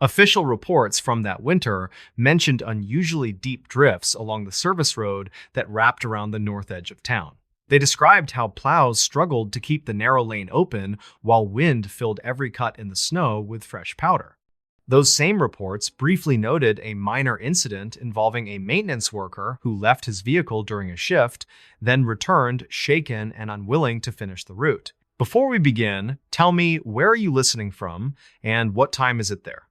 Official reports from that winter mentioned unusually deep drifts along the service road that wrapped around the north edge of town. They described how plows struggled to keep the narrow lane open while wind filled every cut in the snow with fresh powder. Those same reports briefly noted a minor incident involving a maintenance worker who left his vehicle during a shift, then returned shaken and unwilling to finish the route. Before we begin, tell me, where are you listening from and what time is it there?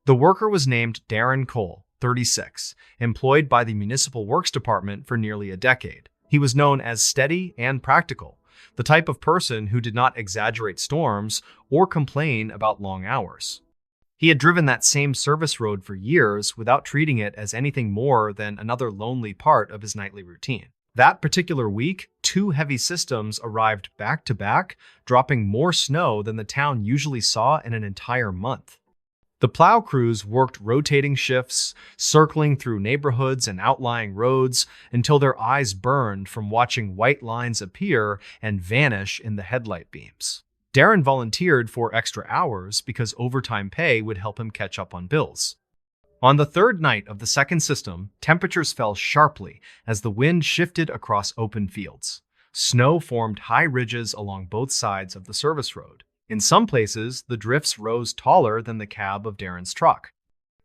The worker was named Darren Cole, 36, employed by the Municipal Works Department for nearly a decade. He was known as steady and practical, the type of person who did not exaggerate storms or complain about long hours. He had driven that same service road for years without treating it as anything more than another lonely part of his nightly routine. That particular week, 2 heavy systems arrived back to back, dropping more snow than the town usually saw in an entire month. The plow crews worked rotating shifts, circling through neighborhoods and outlying roads until their eyes burned from watching white lines appear and vanish in the headlight beams. Darren volunteered for extra hours because overtime pay would help him catch up on bills. On the third night of the second system, temperatures fell sharply as the wind shifted across open fields. Snow formed high ridges along both sides of the service road. In some places, the drifts rose taller than the cab of Darren's truck.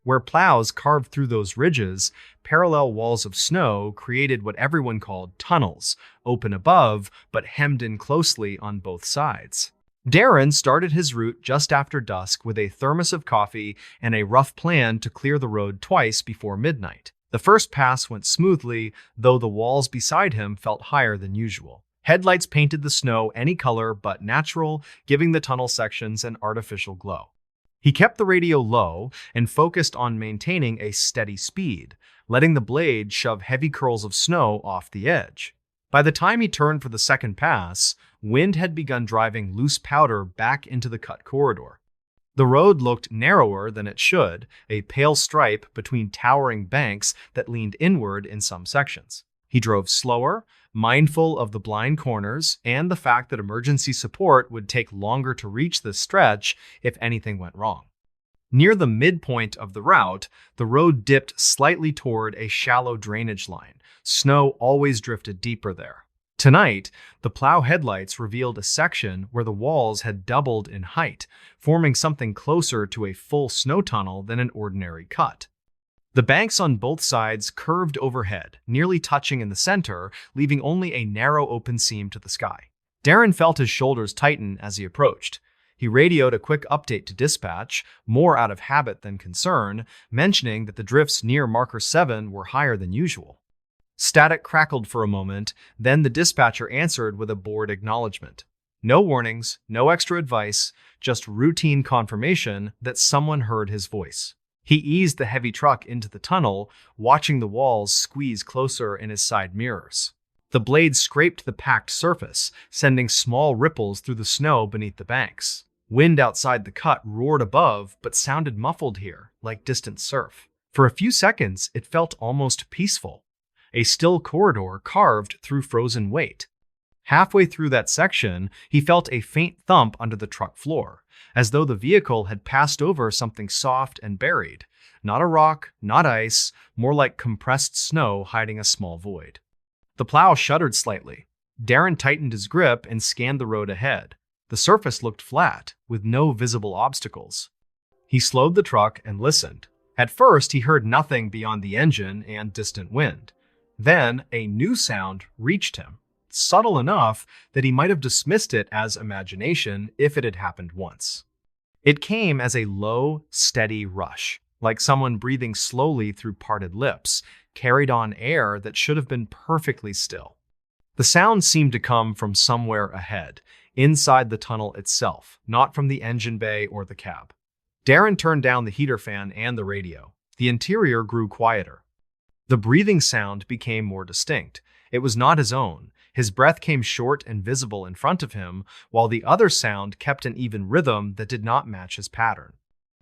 Where plows carved through those ridges, parallel walls of snow created what everyone called tunnels, open above but hemmed in closely on both sides. Darren started his route just after dusk with a thermos of coffee and a rough plan to clear the road twice before midnight. The first pass went smoothly, though the walls beside him felt higher than usual. Headlights painted the snow any color but natural, giving the tunnel sections an artificial glow. He kept the radio low and focused on maintaining a steady speed, letting the blade shove heavy curls of snow off the edge. By the time he turned for the second pass, wind had begun driving loose powder back into the cut corridor. The road looked narrower than it should, a pale stripe between towering banks that leaned inward in some sections. He drove slower, mindful of the blind corners and the fact that emergency support would take longer to reach this stretch if anything went wrong. Near the midpoint of the route, the road dipped slightly toward a shallow drainage line. Snow always drifted deeper there. Tonight, the plow headlights revealed a section where the walls had doubled in height, forming something closer to a full snow tunnel than an ordinary cut. The banks on both sides curved overhead, nearly touching in the center, leaving only a narrow open seam to the sky. Darren felt his shoulders tighten as he approached. He radioed a quick update to dispatch, more out of habit than concern, mentioning that the drifts near Marker 7 were higher than usual. Static crackled for a moment, then the dispatcher answered with a bored acknowledgement. No warnings, no extra advice, just routine confirmation that someone heard his voice. He eased the heavy truck into the tunnel, watching the walls squeeze closer in his side mirrors. The blade scraped the packed surface, sending small ripples through the snow beneath the banks. Wind outside the cut roared above, but sounded muffled here, like distant surf. For a few seconds, it felt almost peaceful. A still corridor carved through frozen weight. Halfway through that section, he felt a faint thump under the truck floor, as though the vehicle had passed over something soft and buried. Not a rock, not ice, more like compressed snow hiding a small void. The plow shuddered slightly. Darren tightened his grip and scanned the road ahead. The surface looked flat, with no visible obstacles. He slowed the truck and listened. At first, he heard nothing beyond the engine and distant wind. Then, a new sound reached him, subtle enough that he might have dismissed it as imagination if it had happened once. It came as a low, steady rush, like someone breathing slowly through parted lips, carried on air that should have been perfectly still. The sound seemed to come from somewhere ahead, inside the tunnel itself, not from the engine bay or the cab. Darren turned down the heater fan and the radio. The interior grew quieter. The breathing sound became more distinct. It was not his own. His breath came short and visible in front of him, while the other sound kept an even rhythm that did not match his pattern.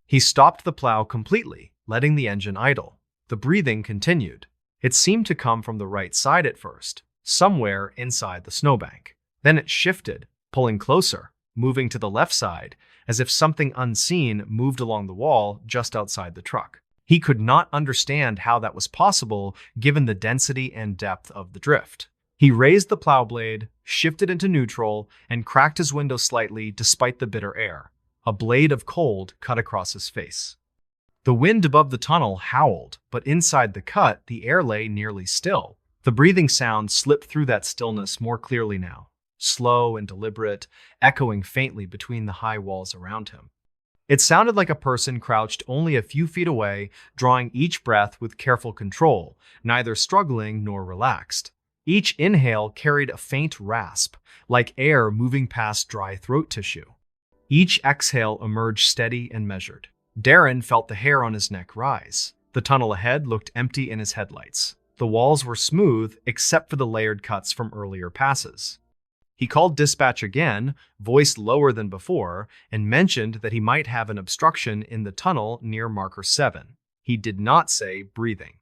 He stopped the plow completely, letting the engine idle. The breathing continued. It seemed to come from the right side at first, somewhere inside the snowbank. Then it shifted, pulling closer, moving to the left side, as if something unseen moved along the wall just outside the truck. He could not understand how that was possible given the density and depth of the drift. He raised the plow blade, shifted into neutral, and cracked his window slightly despite the bitter air. A blade of cold cut across his face. The wind above the tunnel howled, but inside the cut, the air lay nearly still. The breathing sound slipped through that stillness more clearly now, slow and deliberate, echoing faintly between the high walls around him. It sounded like a person crouched only a few feet away, drawing each breath with careful control, neither struggling nor relaxed. Each inhale carried a faint rasp, like air moving past dry throat tissue. Each exhale emerged steady and measured. Darren felt the hair on his neck rise. The tunnel ahead looked empty in his headlights. The walls were smooth except for the layered cuts from earlier passes. He called dispatch again, voiced lower than before, and mentioned that he might have an obstruction in the tunnel near marker 7. He did not say breathing.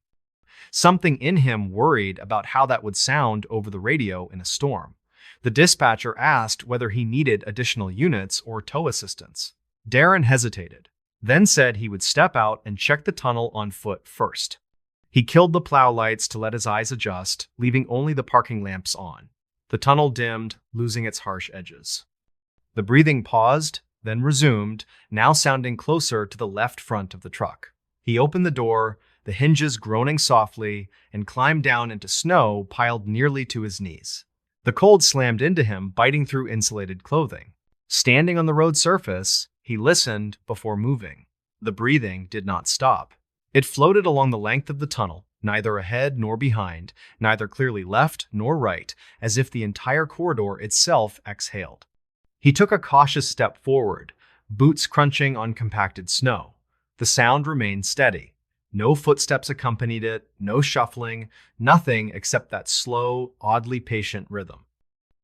Something in him worried about how that would sound over the radio in a storm. The dispatcher asked whether he needed additional units or tow assistance. Darren hesitated, then said he would step out and check the tunnel on foot first. He killed the plow lights to let his eyes adjust, leaving only the parking lamps on. The tunnel dimmed, losing its harsh edges. The breathing paused, then resumed, now sounding closer to the left front of the truck. He opened the door, the hinges groaning softly, and climbed down into snow piled nearly to his knees. The cold slammed into him, biting through insulated clothing. Standing on the road surface, he listened before moving. The breathing did not stop. It floated along the length of the tunnel, neither ahead nor behind, neither clearly left nor right, as if the entire corridor itself exhaled. He took a cautious step forward, boots crunching on compacted snow. The sound remained steady. No footsteps accompanied it, no shuffling, nothing except that slow, oddly patient rhythm.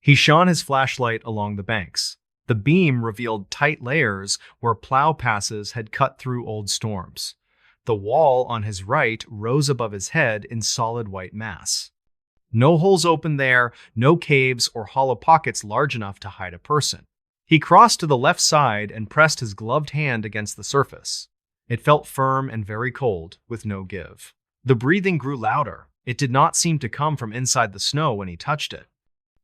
He shone his flashlight along the banks. The beam revealed tight layers where plow passes had cut through old storms. The wall on his right rose above his head in solid white mass. No holes open there, no caves or hollow pockets large enough to hide a person. He crossed to the left side and pressed his gloved hand against the surface. It felt firm and very cold, with no give. The breathing grew louder. It did not seem to come from inside the snow when he touched it.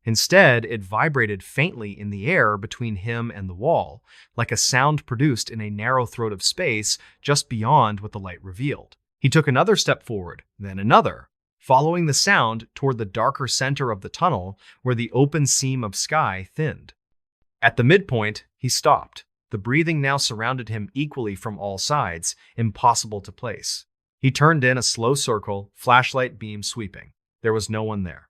Instead, it vibrated faintly in the air between him and the wall, like a sound produced in a narrow throat of space just beyond what the light revealed. He took another step forward, then another, following the sound toward the darker center of the tunnel where the open seam of sky thinned. At the midpoint, he stopped. The breathing now surrounded him equally from all sides, impossible to place. He turned in a slow circle, flashlight beam sweeping. There was no one there.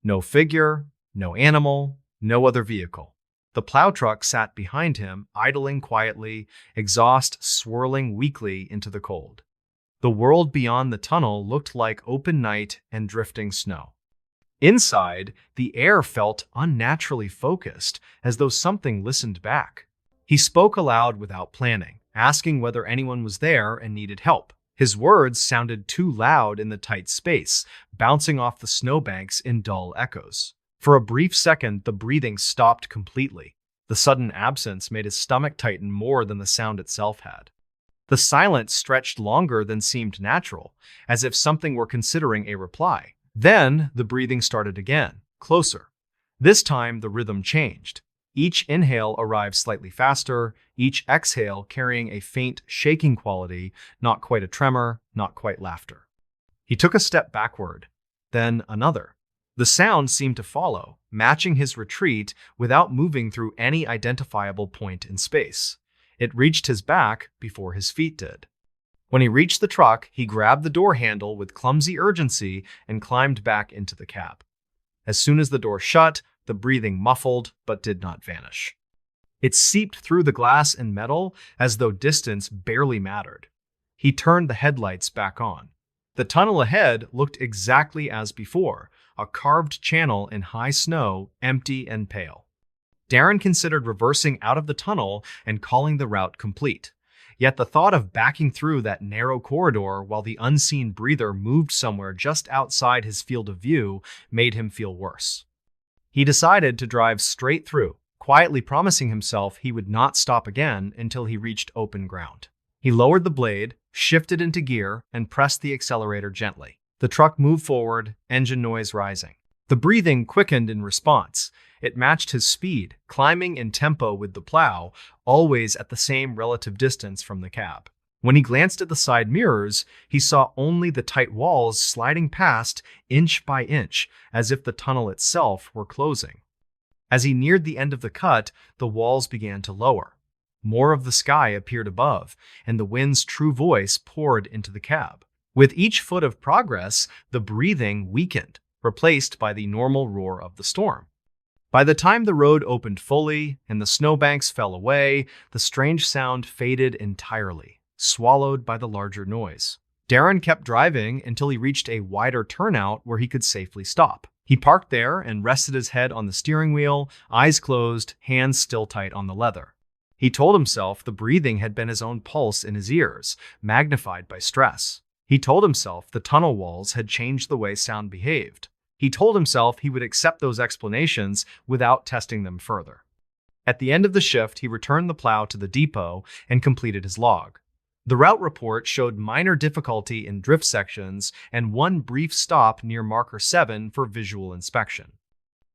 No figure, no animal, no other vehicle. The plow truck sat behind him, idling quietly, exhaust swirling weakly into the cold. The world beyond the tunnel looked like open night and drifting snow. Inside, the air felt unnaturally focused, as though something listened back. He spoke aloud without planning, asking whether anyone was there and needed help. His words sounded too loud in the tight space, bouncing off the snowbanks in dull echoes. For a brief second, the breathing stopped completely. The sudden absence made his stomach tighten more than the sound itself had. The silence stretched longer than seemed natural, as if something were considering a reply. Then the breathing started again, closer. This time the rhythm changed. Each inhale arrived slightly faster, each exhale carrying a faint shaking quality, not quite a tremor, not quite laughter. He took a step backward, then another. The sound seemed to follow, matching his retreat without moving through any identifiable point in space. It reached his back before his feet did. When he reached the truck, he grabbed the door handle with clumsy urgency and climbed back into the cab. As soon as the door shut, the breathing muffled but did not vanish. It seeped through the glass and metal as though distance barely mattered. He turned the headlights back on. The tunnel ahead looked exactly as before, a carved channel in high snow, empty and pale. Darren considered reversing out of the tunnel and calling the route complete. Yet the thought of backing through that narrow corridor while the unseen breather moved somewhere just outside his field of view made him feel worse. He decided to drive straight through, quietly promising himself he would not stop again until he reached open ground. He lowered the blade, shifted into gear, and pressed the accelerator gently. The truck moved forward, engine noise rising. The breathing quickened in response. It matched his speed, climbing in tempo with the plow, always at the same relative distance from the cab. When he glanced at the side mirrors, he saw only the tight walls sliding past inch by inch, as if the tunnel itself were closing. As he neared the end of the cut, the walls began to lower. More of the sky appeared above, and the wind's true voice poured into the cab. With each foot of progress, the breathing weakened, replaced by the normal roar of the storm. By the time the road opened fully and the snowbanks fell away, the strange sound faded entirely, swallowed by the larger noise. Darren kept driving until he reached a wider turnout where he could safely stop. He parked there and rested his head on the steering wheel, eyes closed, hands still tight on the leather. He told himself the breathing had been his own pulse in his ears, magnified by stress. He told himself the tunnel walls had changed the way sound behaved. He told himself he would accept those explanations without testing them further. At the end of the shift, he returned the plow to the depot and completed his log. The route report showed minor difficulty in drift sections and one brief stop near marker 7 for visual inspection.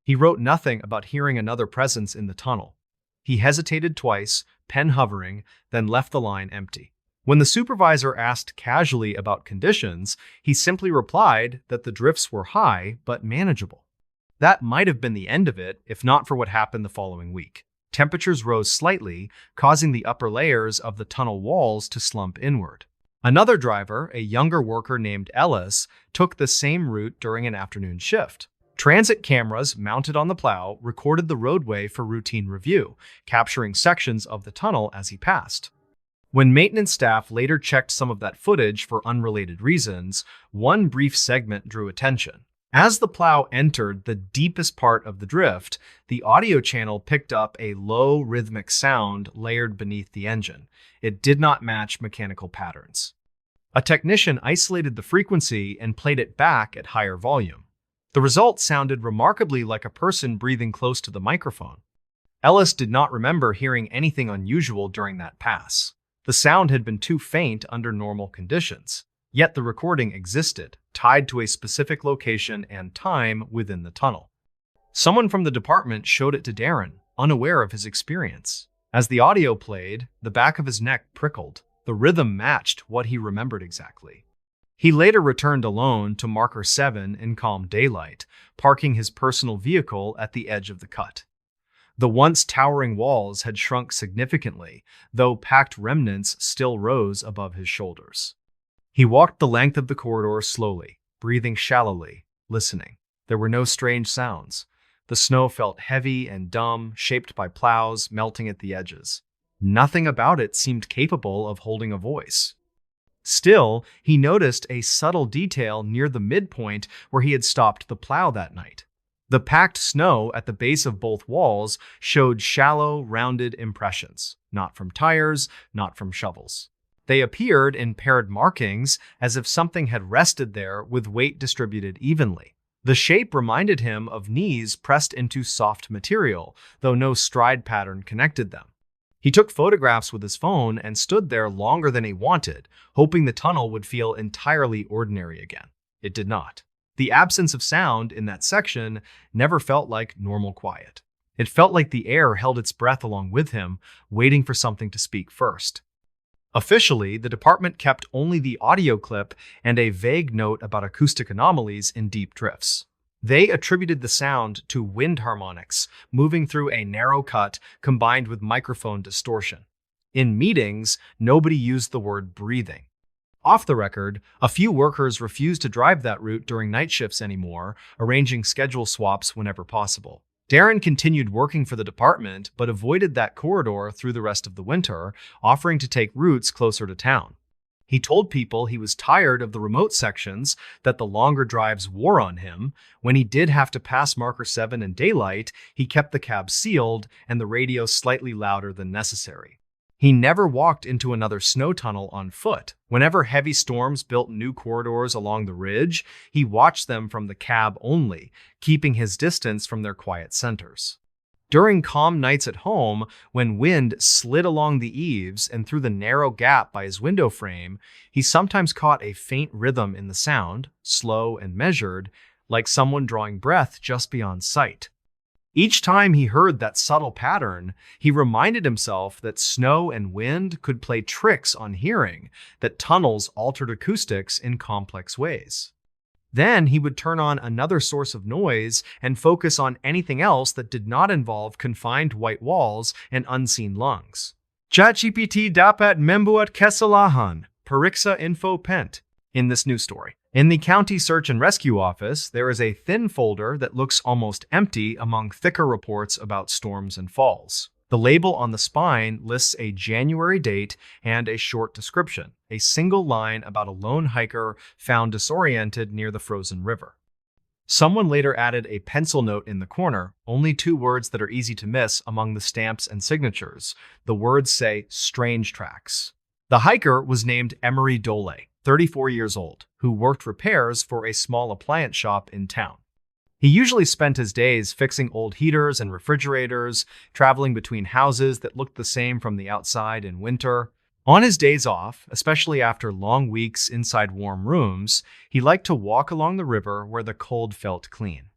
He wrote nothing about hearing another presence in the tunnel. He hesitated twice, pen hovering, then left the line empty. When the supervisor asked casually about conditions, he simply replied that the drifts were high but manageable. That might have been the end of it if not for what happened the following week. Temperatures rose slightly, causing the upper layers of the tunnel walls to slump inward. Another driver, a younger worker named Ellis, took the same route during an afternoon shift. Transit cameras mounted on the plow recorded the roadway for routine review, capturing sections of the tunnel as he passed. When maintenance staff later checked some of that footage for unrelated reasons, one brief segment drew attention. As the plow entered the deepest part of the drift, the audio channel picked up a low rhythmic sound layered beneath the engine. It did not match mechanical patterns. A technician isolated the frequency and played it back at higher volume. The result sounded remarkably like a person breathing close to the microphone. Ellis did not remember hearing anything unusual during that pass. The sound had been too faint under normal conditions, yet the recording existed, tied to a specific location and time within the tunnel. Someone from the department showed it to Darren, unaware of his experience. As the audio played, the back of his neck prickled. The rhythm matched what he remembered exactly. He later returned alone to marker 7 in calm daylight, parking his personal vehicle at the edge of the cut. The once towering walls had shrunk significantly, though packed remnants still rose above his shoulders. He walked the length of the corridor slowly, breathing shallowly, listening. There were no strange sounds. The snow felt heavy and dumb, shaped by plows melting at the edges. Nothing about it seemed capable of holding a voice. Still, he noticed a subtle detail near the midpoint where he had stopped the plow that night. The packed snow at the base of both walls showed shallow, rounded impressions, not from tires, not from shovels. They appeared in paired markings as if something had rested there with weight distributed evenly. The shape reminded him of knees pressed into soft material, though no stride pattern connected them. He took photographs with his phone and stood there longer than he wanted, hoping the tunnel would feel entirely ordinary again. It did not. The absence of sound in that section never felt like normal quiet. It felt like the air held its breath along with him, waiting for something to speak first. Officially, the department kept only the audio clip and a vague note about acoustic anomalies in deep drifts. They attributed the sound to wind harmonics moving through a narrow cut combined with microphone distortion. In meetings, nobody used the word breathing. Off the record, a few workers refused to drive that route during night shifts anymore, arranging schedule swaps whenever possible. Darren continued working for the department, but avoided that corridor through the rest of the winter, offering to take routes closer to town. He told people he was tired of the remote sections, that the longer drives wore on him. When he did have to pass marker 7 in daylight, he kept the cab sealed and the radio slightly louder than necessary. He never walked into another snow tunnel on foot. Whenever heavy storms built new corridors along the ridge, he watched them from the cab only, keeping his distance from their quiet centers. During calm nights at home, when wind slid along the eaves and through the narrow gap by his window frame, he sometimes caught a faint rhythm in the sound, slow and measured, like someone drawing breath just beyond sight. Each time he heard that subtle pattern, he reminded himself that snow and wind could play tricks on hearing, that tunnels altered acoustics in complex ways. Then he would turn on another source of noise and focus on anything else that did not involve confined white walls and unseen lungs. ChatGPT dapat membuat kesalahan, periksa info pent. In this news story, in the County Search and Rescue Office, there is a thin folder that looks almost empty among thicker reports about storms and falls. The label on the spine lists a January date and a short description, a single line about a lone hiker found disoriented near the frozen river. Someone later added a pencil note in the corner, only 2 words that are easy to miss among the stamps and signatures. The words say strange tracks. The hiker was named Emery Dole, 34 years old, who worked repairs for a small appliance shop in town. He usually spent his days fixing old heaters and refrigerators, traveling between houses that looked the same from the outside in winter. On his days off, especially after long weeks inside warm rooms, he liked to walk along the river where the cold felt clean.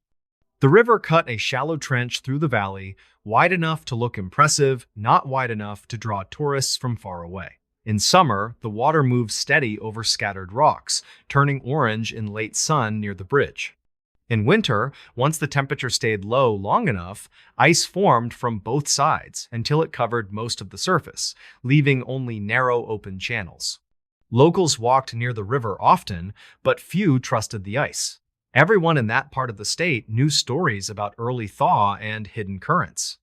The river cut a shallow trench through the valley, wide enough to look impressive, not wide enough to draw tourists from far away. In summer, the water moved steady over scattered rocks, turning orange in late sun near the bridge. In winter, once the temperature stayed low long enough, ice formed from both sides until it covered most of the surface, leaving only narrow open channels. Locals walked near the river often, but few trusted the ice. Everyone in that part of the state knew stories about early thaw and hidden currents.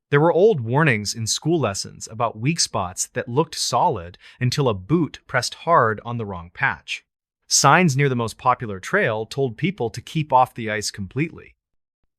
There were old warnings in school lessons about weak spots that looked solid until a boot pressed hard on the wrong patch. Signs near the most popular trail told people to keep off the ice completely.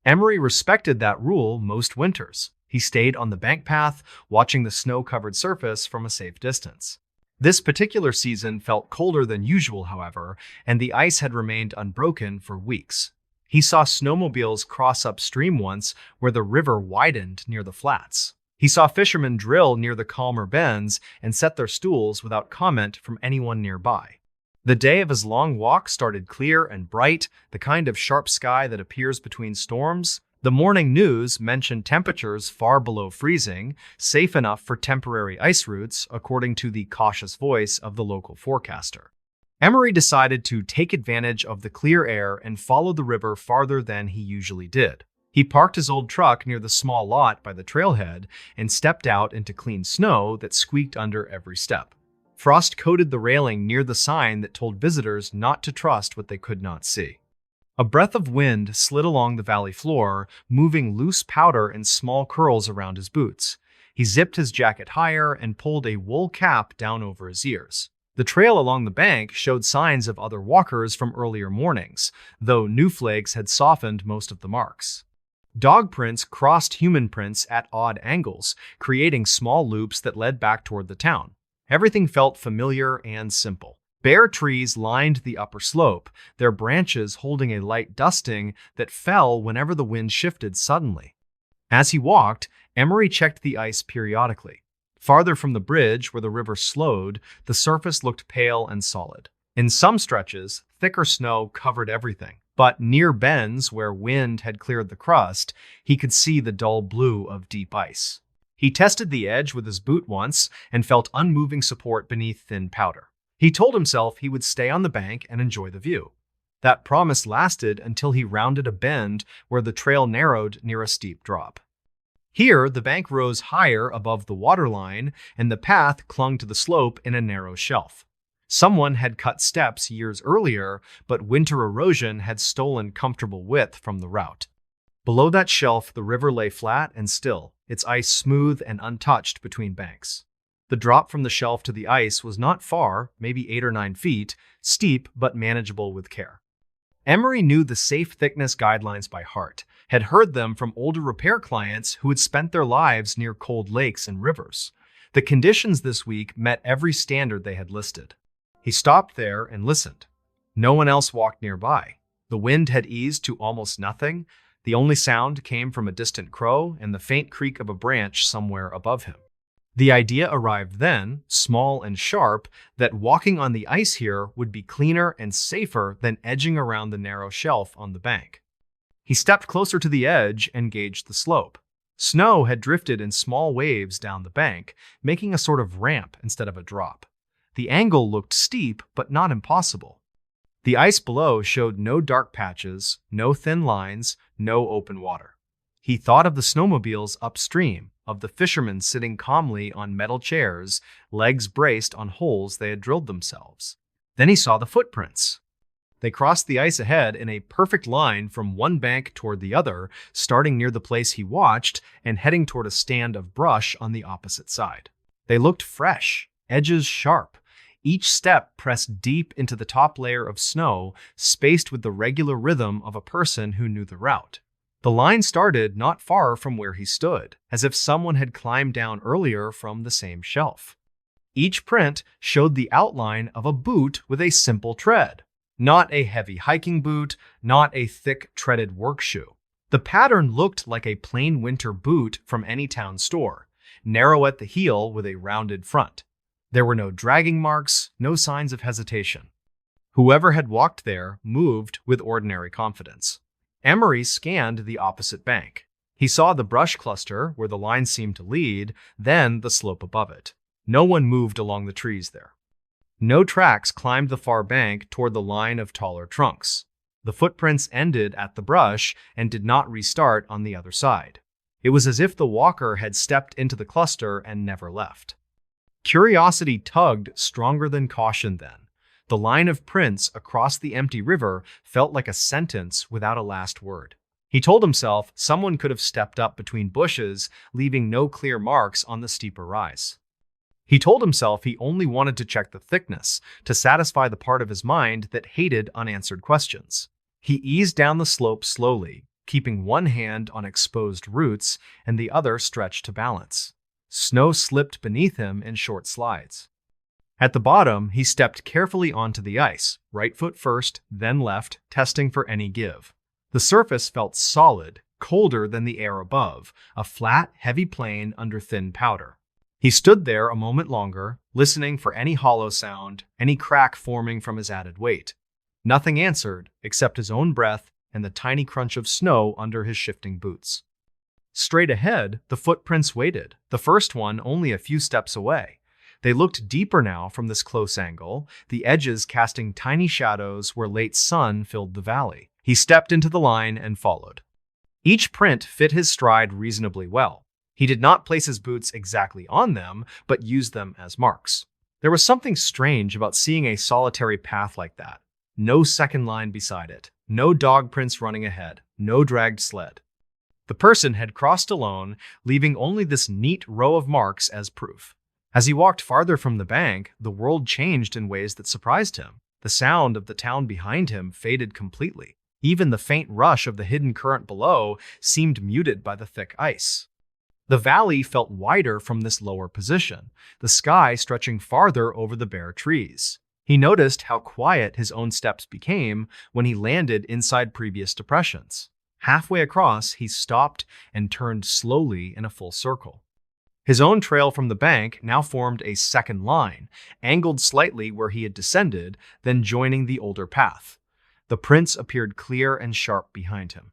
Emery respected that rule most winters. He stayed on the bank path, watching the snow-covered surface from a safe distance. This particular season felt colder than usual, however, and the ice had remained unbroken for weeks. He saw snowmobiles cross upstream once where the river widened near the flats. He saw fishermen drill near the calmer bends and set their stools without comment from anyone nearby. The day of his long walk started clear and bright, the kind of sharp sky that appears between storms. The morning news mentioned temperatures far below freezing, safe enough for temporary ice routes, according to the cautious voice of the local forecaster. Emery decided to take advantage of the clear air and follow the river farther than he usually did. He parked his old truck near the small lot by the trailhead and stepped out into clean snow that squeaked under every step. Frost coated the railing near the sign that told visitors not to trust what they could not see. A breath of wind slid along the valley floor, moving loose powder in small curls around his boots. He zipped his jacket higher and pulled a wool cap down over his ears. The trail along the bank showed signs of other walkers from earlier mornings, though new flakes had softened most of the marks. Dog prints crossed human prints at odd angles, creating small loops that led back toward the town. Everything felt familiar and simple. Bare trees lined the upper slope, their branches holding a light dusting that fell whenever the wind shifted suddenly. As he walked, Emery checked the ice periodically. Farther from the bridge, where the river slowed, the surface looked pale and solid. In some stretches, thicker snow covered everything, but near bends where wind had cleared the crust, he could see the dull blue of deep ice. He tested the edge with his boot once and felt unmoving support beneath thin powder. He told himself he would stay on the bank and enjoy the view. That promise lasted until he rounded a bend where the trail narrowed near a steep drop. Here, the bank rose higher above the waterline, and the path clung to the slope in a narrow shelf. Someone had cut steps years earlier, but winter erosion had stolen comfortable width from the route. Below that shelf, the river lay flat and still, its ice smooth and untouched between banks. The drop from the shelf to the ice was not far, maybe 8 or 9 feet, steep but manageable with care. Emery knew the safe thickness guidelines by heart, had heard them from older repair clients who had spent their lives near cold lakes and rivers. The conditions this week met every standard they had listed. He stopped there and listened. No one else walked nearby. The wind had eased to almost nothing. The only sound came from a distant crow and the faint creak of a branch somewhere above him. The idea arrived then, small and sharp, that walking on the ice here would be cleaner and safer than edging around the narrow shelf on the bank. He stepped closer to the edge and gauged the slope. Snow had drifted in small waves down the bank, making a sort of ramp instead of a drop. The angle looked steep, but not impossible. The ice below showed no dark patches, no thin lines, no open water. He thought of the snowmobiles upstream, of the fishermen sitting calmly on metal chairs, legs braced on holes they had drilled themselves. Then he saw the footprints. They crossed the ice ahead in a perfect line from one bank toward the other, starting near the place he watched and heading toward a stand of brush on the opposite side. They looked fresh, edges sharp. Each step pressed deep into the top layer of snow, spaced with the regular rhythm of a person who knew the route. The line started not far from where he stood, as if someone had climbed down earlier from the same shelf. Each print showed the outline of a boot with a simple tread. Not a heavy hiking boot, not a thick treaded work shoe. The pattern looked like a plain winter boot from any town store, narrow at the heel with a rounded front. There were no dragging marks, no signs of hesitation. Whoever had walked there moved with ordinary confidence. Emery scanned the opposite bank. He saw the brush cluster where the line seemed to lead, then the slope above it. No one moved along the trees there. No tracks climbed the far bank toward the line of taller trunks. The footprints ended at the brush and did not restart on the other side. It was as if the walker had stepped into the cluster and never left. Curiosity tugged stronger than caution then. The line of prints across the empty river felt like a sentence without a last word. He told himself someone could have stepped up between bushes, leaving no clear marks on the steeper rise. He told himself he only wanted to check the thickness, to satisfy the part of his mind that hated unanswered questions. He eased down the slope slowly, keeping one hand on exposed roots and the other stretched to balance. Snow slipped beneath him in short slides. At the bottom, he stepped carefully onto the ice, right foot first, then left, testing for any give. The surface felt solid, colder than the air above, a flat, heavy plain under thin powder. He stood there a moment longer, listening for any hollow sound, any crack forming from his added weight. Nothing answered, except his own breath and the tiny crunch of snow under his shifting boots. Straight ahead, the footprints waited, the first one only a few steps away. They looked deeper now from this close angle, the edges casting tiny shadows where late sun filled the valley. He stepped into the line and followed. Each print fit his stride reasonably well. He did not place his boots exactly on them, but used them as marks. There was something strange about seeing a solitary path like that. No second line beside it, no dog prints running ahead, no dragged sled. The person had crossed alone, leaving only this neat row of marks as proof. As he walked farther from the bank, the world changed in ways that surprised him. The sound of the town behind him faded completely. Even the faint rush of the hidden current below seemed muted by the thick ice. The valley felt wider from this lower position, the sky stretching farther over the bare trees. He noticed how quiet his own steps became when he landed inside previous depressions. Halfway across, he stopped and turned slowly in a full circle. His own trail from the bank now formed a second line, angled slightly where he had descended, then joining the older path. The prints appeared clear and sharp behind him.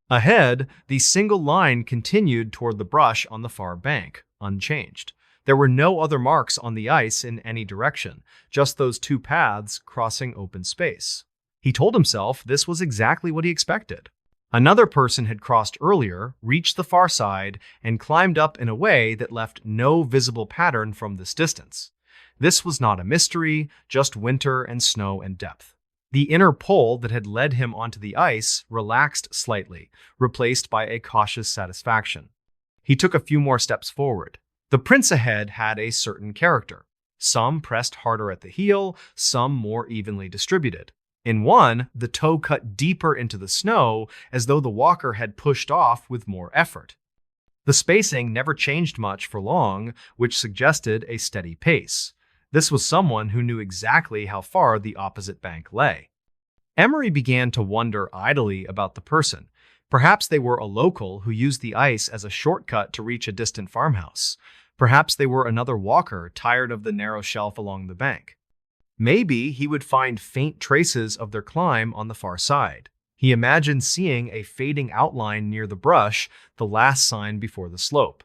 Ahead, the single line continued toward the brush on the far bank, unchanged. There were no other marks on the ice in any direction, just those two paths crossing open space. He told himself this was exactly what he expected. Another person had crossed earlier, reached the far side, and climbed up in a way that left no visible pattern from this distance. This was not a mystery, just winter and snow and depth. The inner pull that had led him onto the ice relaxed slightly, replaced by a cautious satisfaction. He took a few more steps forward. The prints ahead had a certain character. Some pressed harder at the heel, some more evenly distributed. In one, the toe cut deeper into the snow, as though the walker had pushed off with more effort. The spacing never changed much for long, which suggested a steady pace. This was someone who knew exactly how far the opposite bank lay. Emery began to wonder idly about the person. Perhaps they were a local who used the ice as a shortcut to reach a distant farmhouse. Perhaps they were another walker tired of the narrow shelf along the bank. Maybe he would find faint traces of their climb on the far side. He imagined seeing a fading outline near the brush, the last sign before the slope.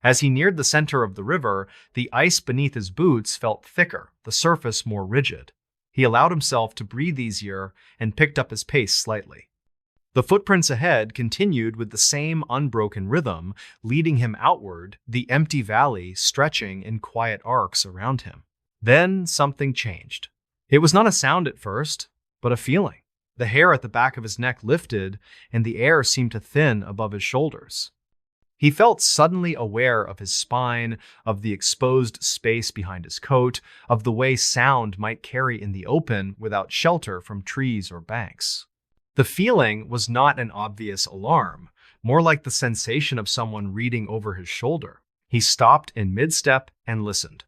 As he neared the center of the river, the ice beneath his boots felt thicker, the surface more rigid. He allowed himself to breathe easier and picked up his pace slightly. The footprints ahead continued with the same unbroken rhythm, leading him outward, the empty valley stretching in quiet arcs around him. Then something changed. It was not a sound at first, but a feeling. The hair at the back of his neck lifted, and the air seemed to thin above his shoulders. He felt suddenly aware of his spine, of the exposed space behind his coat, of the way sound might carry in the open without shelter from trees or banks. The feeling was not an obvious alarm, more like the sensation of someone reading over his shoulder. He stopped in mid-step and listened.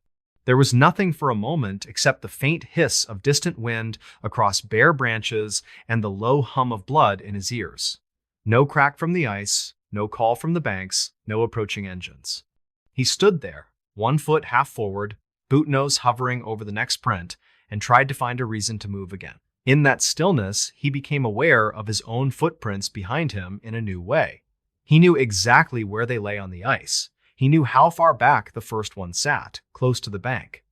There was nothing for a moment except the faint hiss of distant wind across bare branches and the low hum of blood in his ears. No crack from the ice, no call from the banks, no approaching engines. He stood there, 1 foot half forward, boot nose hovering over the next print, and tried to find a reason to move again. In that stillness, he became aware of his own footprints behind him in a new way. He knew exactly where they lay on the ice. He knew how far back the first one sat, close to the bank.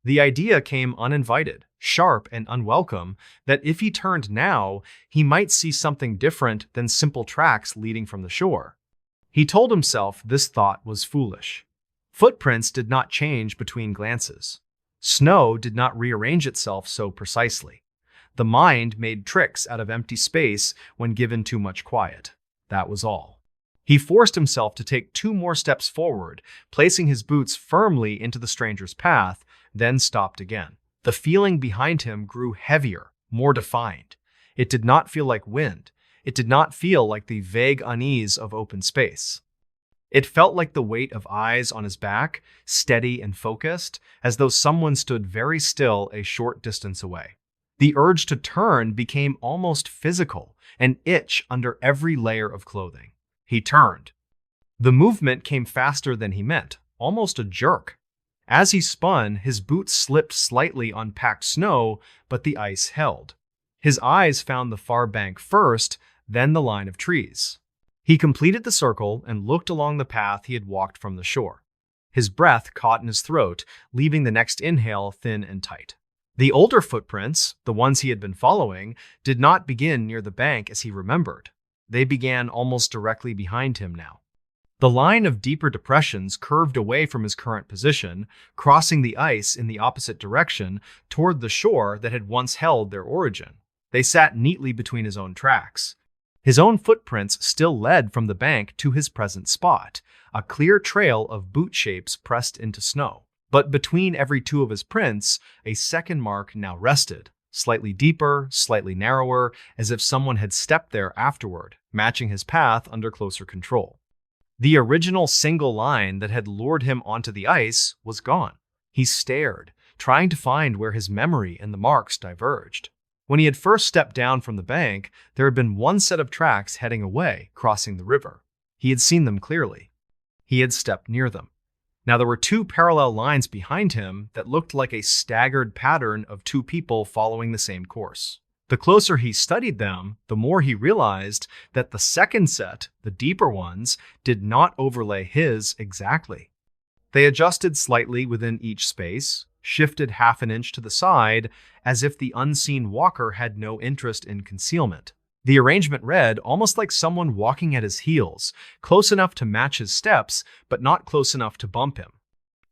The idea came uninvited, sharp and unwelcome, that if he turned now, he might see something different than simple tracks leading from the shore. He told himself this thought was foolish. Footprints did not change between glances. Snow did not rearrange itself so precisely. The mind made tricks out of empty space when given too much quiet. That was all. He forced himself to take 2 more steps forward, placing his boots firmly into the stranger's path, then stopped again. The feeling behind him grew heavier, more defined. It did not feel like wind. It did not feel like the vague unease of open space. It felt like the weight of eyes on his back, steady and focused, as though someone stood very still a short distance away. The urge to turn became almost physical, an itch under every layer of clothing. He turned. The movement came faster than he meant, almost a jerk. As he spun, his boots slipped slightly on packed snow, but the ice held. His eyes found the far bank first, then the line of trees. He completed the circle and looked along the path he had walked from the shore. His breath caught in his throat, leaving the next inhale thin and tight. The older footprints, the ones he had been following, did not begin near the bank as he remembered. They began almost directly behind him now. The line of deeper depressions curved away from his current position, crossing the ice in the opposite direction toward the shore that had once held their origin. They sat neatly between his own tracks. His own footprints still led from the bank to his present spot, a clear trail of boot shapes pressed into snow. But between every 2 of his prints, a second mark now rested, slightly deeper, slightly narrower, as if someone had stepped there afterward, matching his path under closer control. The original single line that had lured him onto the ice was gone. He stared, trying to find where his memory and the marks diverged. When he had first stepped down from the bank, there had been 1 set of tracks heading away, crossing the river. He had seen them clearly. He had stepped near them. Now there were 2 parallel lines behind him that looked like a staggered pattern of 2 people following the same course. The closer he studied them, the more he realized that the second set, the deeper ones, did not overlay his exactly. They adjusted slightly within each space, shifted half an inch to the side, as if the unseen walker had no interest in concealment. The arrangement read almost like someone walking at his heels, close enough to match his steps, but not close enough to bump him.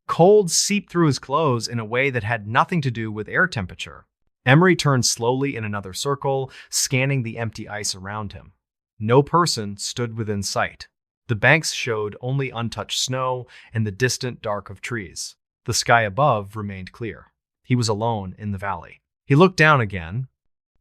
Cold seeped through his clothes in a way that had nothing to do with air temperature. Emery turned slowly in another circle, scanning the empty ice around him. No person stood within sight. The banks showed only untouched snow and the distant dark of trees. The sky above remained clear. He was alone in the valley. He looked down again.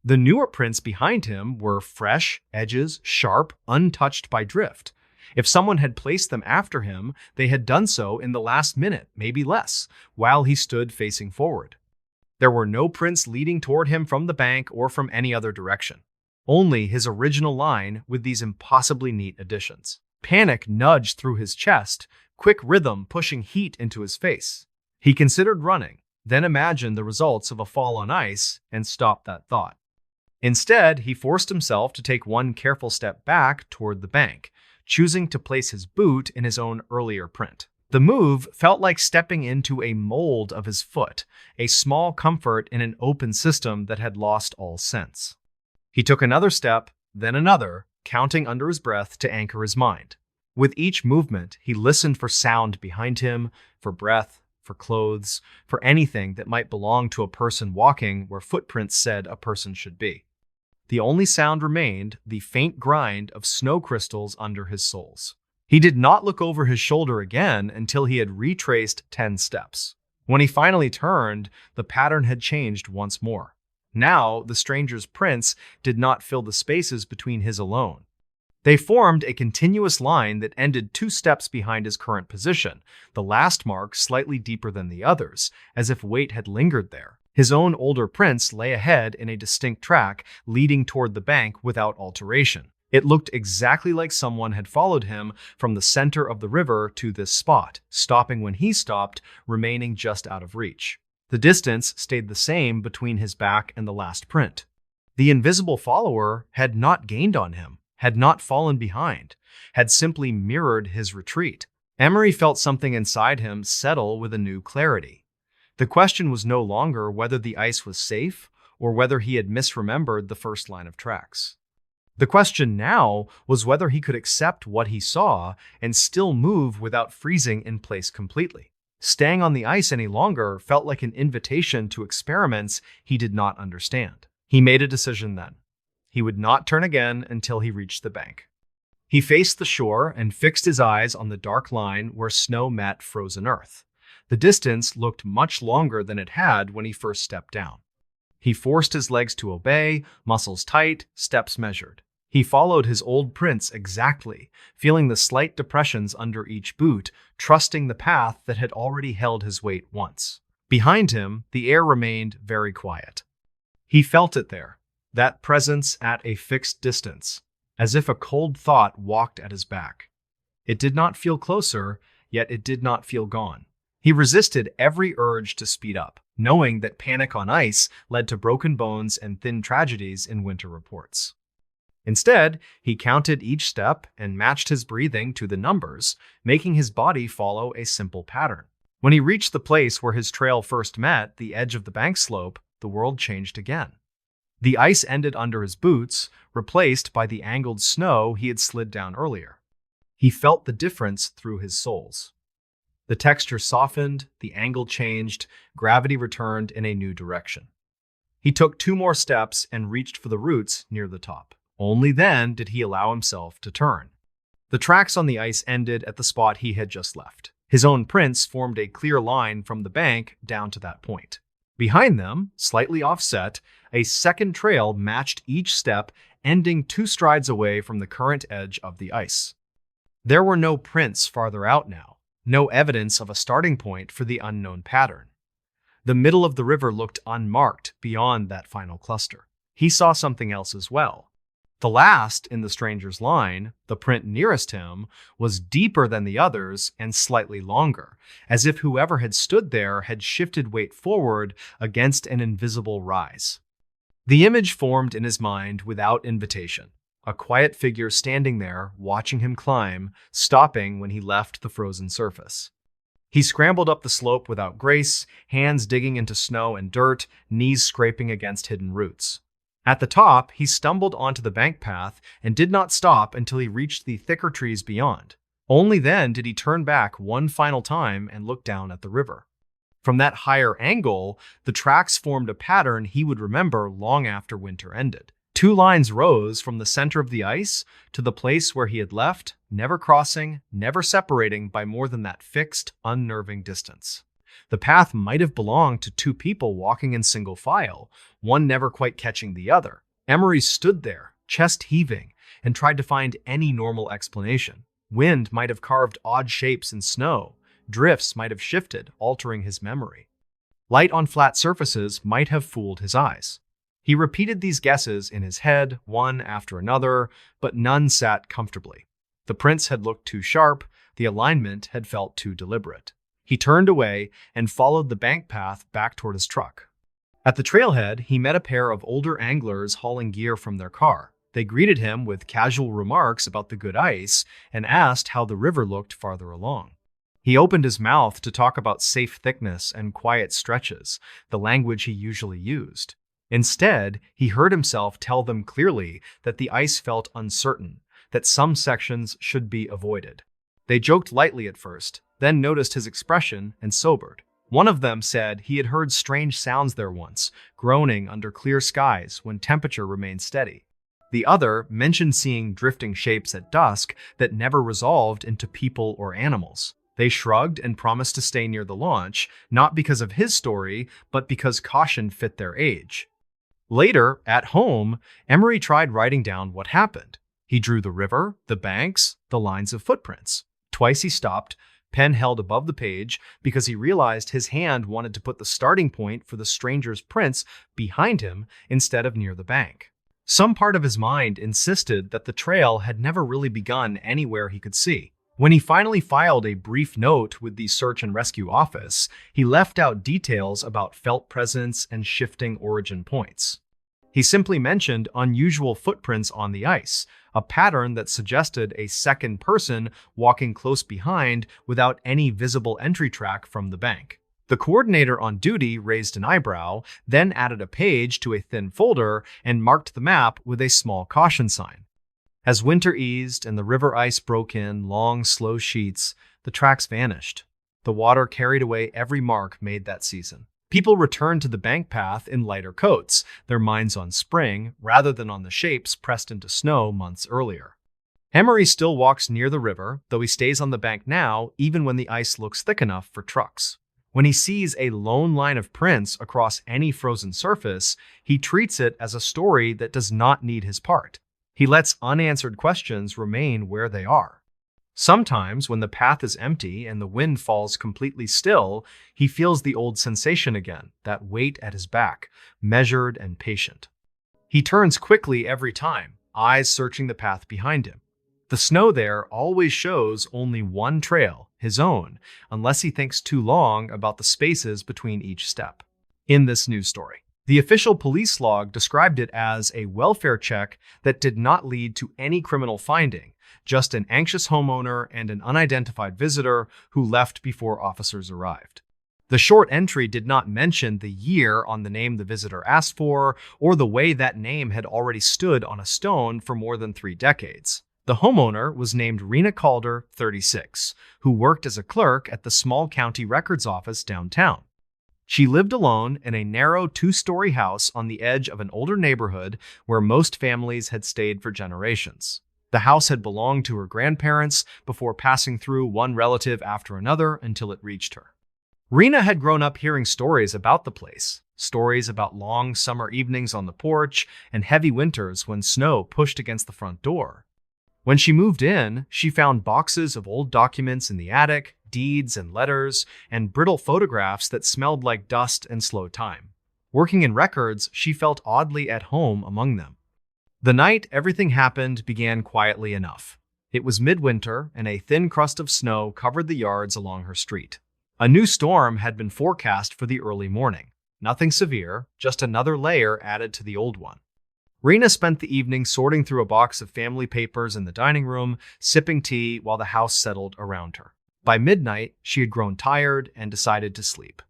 The newer prints behind him were fresh, edges sharp, untouched by drift. If someone had placed them after him, they had done so in the last minute, maybe less, while he stood facing forward. There were no prints leading toward him from the bank or from any other direction. only his original line with these impossibly neat additions. Panic nudged through his chest, quick rhythm pushing heat into his face. He considered running, then imagined the results of a fall on ice and stopped that thought. Instead, he forced himself to take one careful step back toward the bank, choosing to place his boot in his own earlier print. The move felt like stepping into a mold of his foot, a small comfort in an open system that had lost all sense. He took another step, then another, counting under his breath to anchor his mind. With each movement, he listened for sound behind him, for breath, for clothes, for anything that might belong to a person walking where footprints said a person should be. The only sound remained the faint grind of snow crystals under his soles. He did not look over his shoulder again until he had retraced 10 steps. When he finally turned, the pattern had changed once more. Now, the stranger's prints did not fill the spaces between his alone. They formed a continuous line that ended 2 steps behind his current position, the last mark slightly deeper than the others, as if weight had lingered there. His own older prints lay ahead in a distinct track, leading toward the bank without alteration. It looked exactly like someone had followed him from the center of the river to this spot, stopping when he stopped, remaining just out of reach. The distance stayed the same between his back and the last print. The invisible follower had not gained on him, had not fallen behind, had simply mirrored his retreat. Emery felt something inside him settle with a new clarity. The question was no longer whether the ice was safe or whether he had misremembered the first line of tracks. The question now was whether he could accept what he saw and still move without freezing in place completely. Staying on the ice any longer felt like an invitation to experiments he did not understand. He made a decision then. He would not turn again until he reached the bank. He faced the shore and fixed his eyes on the dark line where snow met frozen earth. The distance looked much longer than it had when he first stepped down. He forced his legs to obey, muscles tight, steps measured. He followed his old prints exactly, feeling the slight depressions under each boot, trusting the path that had already held his weight once. Behind him, the air remained very quiet. He felt it there, that presence at a fixed distance, as if a cold thought walked at his back. It did not feel closer, yet it did not feel gone. He resisted every urge to speed up, knowing that panic on ice led to broken bones and thin tragedies in winter reports. Instead, he counted each step and matched his breathing to the numbers, making his body follow a simple pattern. When he reached the place where his trail first met the edge of the bank slope, the world changed again. The ice ended under his boots, replaced by the angled snow he had slid down earlier. He felt the difference through his soles. The texture softened, the angle changed, gravity returned in a new direction. He took 2 more steps and reached for the roots near the top. Only then did he allow himself to turn. The tracks on the ice ended at the spot he had just left. His own prints formed a clear line from the bank down to that point. Behind them, slightly offset, a second trail matched each step, ending 2 strides away from the current edge of the ice. There were no prints farther out now, no evidence of a starting point for the unknown pattern. The middle of the river looked unmarked beyond that final cluster. He saw something else as well. The last in the stranger's line, the print nearest him, was deeper than the others and slightly longer, as if whoever had stood there had shifted weight forward against an invisible rise. The image formed in his mind without invitation, a quiet figure standing there, watching him climb, stopping when he left the frozen surface. He scrambled up the slope without grace, hands digging into snow and dirt, knees scraping against hidden roots. At the top, he stumbled onto the bank path and did not stop until he reached the thicker trees beyond. Only then did he turn back one final time and look down at the river. From that higher angle, the tracks formed a pattern he would remember long after winter ended. 2 lines rose from the center of the ice to the place where he had left, never crossing, never separating by more than that fixed, unnerving distance. The path might have belonged to 2 people walking in single file, one never quite catching the other. Emery stood there, chest heaving, and tried to find any normal explanation. Wind might have carved odd shapes in snow. Drifts might have shifted, altering his memory. Light on flat surfaces might have fooled his eyes. He repeated these guesses in his head, one after another, but none sat comfortably. The prints had looked too sharp, the alignment had felt too deliberate. He turned away and followed the bank path back toward his truck. At the trailhead, he met a pair of older anglers hauling gear from their car. They greeted him with casual remarks about the good ice and asked how the river looked farther along. He opened his mouth to talk about safe thickness and quiet stretches, the language he usually used. Instead, he heard himself tell them clearly that the ice felt uncertain, that some sections should be avoided. They joked lightly at first, then noticed his expression and sobered. One of them said he had heard strange sounds there once, groaning under clear skies when temperature remained steady. The other mentioned seeing drifting shapes at dusk that never resolved into people or animals. They shrugged and promised to stay near the launch, not because of his story, but because caution fit their age. Later, at home, Emery tried writing down what happened. He drew the river, the banks, the lines of footprints. Twice he stopped, pen held above the page, because he realized his hand wanted to put the starting point for the stranger's prints behind him instead of near the bank. Some part of his mind insisted that the trail had never really begun anywhere he could see. When he finally filed a brief note with the search and rescue office, he left out details about felt presence and shifting origin points. He simply mentioned unusual footprints on the ice, a pattern that suggested a second person walking close behind without any visible entry track from the bank. The coordinator on duty raised an eyebrow, then added a page to a thin folder and marked the map with a small caution sign. As winter eased and the river ice broke in long, slow sheets, the tracks vanished. The water carried away every mark made that season. People returned to the bank path in lighter coats, their minds on spring rather than on the shapes pressed into snow months earlier. Emery still walks near the river, though he stays on the bank now even when the ice looks thick enough for trucks. When he sees a lone line of prints across any frozen surface, he treats it as a story that does not need his part. He lets unanswered questions remain where they are. Sometimes, when the path is empty and the wind falls completely still, he feels the old sensation again, that weight at his back, measured and patient. He turns quickly every time, eyes searching the path behind him. The snow there always shows only one trail, his own, unless he thinks too long about the spaces between each step. In this news story, the official police log described it as a welfare check that did not lead to any criminal finding, just an anxious homeowner and an unidentified visitor who left before officers arrived. The short entry did not mention the year on the name the visitor asked for or the way that name had already stood on a stone for more than 3 decades. The homeowner was named Rena Calder, 36, who worked as a clerk at the small county records office downtown. She lived alone in a narrow 2-story house on the edge of an older neighborhood where most families had stayed for generations. The house had belonged to her grandparents before passing through one relative after another until it reached her. Rena had grown up hearing stories about the place, stories about long summer evenings on the porch and heavy winters when snow pushed against the front door. When she moved in, she found boxes of old documents in the attic, deeds and letters, and brittle photographs that smelled like dust and slow time. Working in records, she felt oddly at home among them. The night everything happened began quietly enough. It was midwinter, and a thin crust of snow covered the yards along her street. A new storm had been forecast for the early morning. Nothing severe, just another layer added to the old one. Rena spent the evening sorting through a box of family papers in the dining room, sipping tea while the house settled around her. By midnight, she had grown tired and decided to sleep.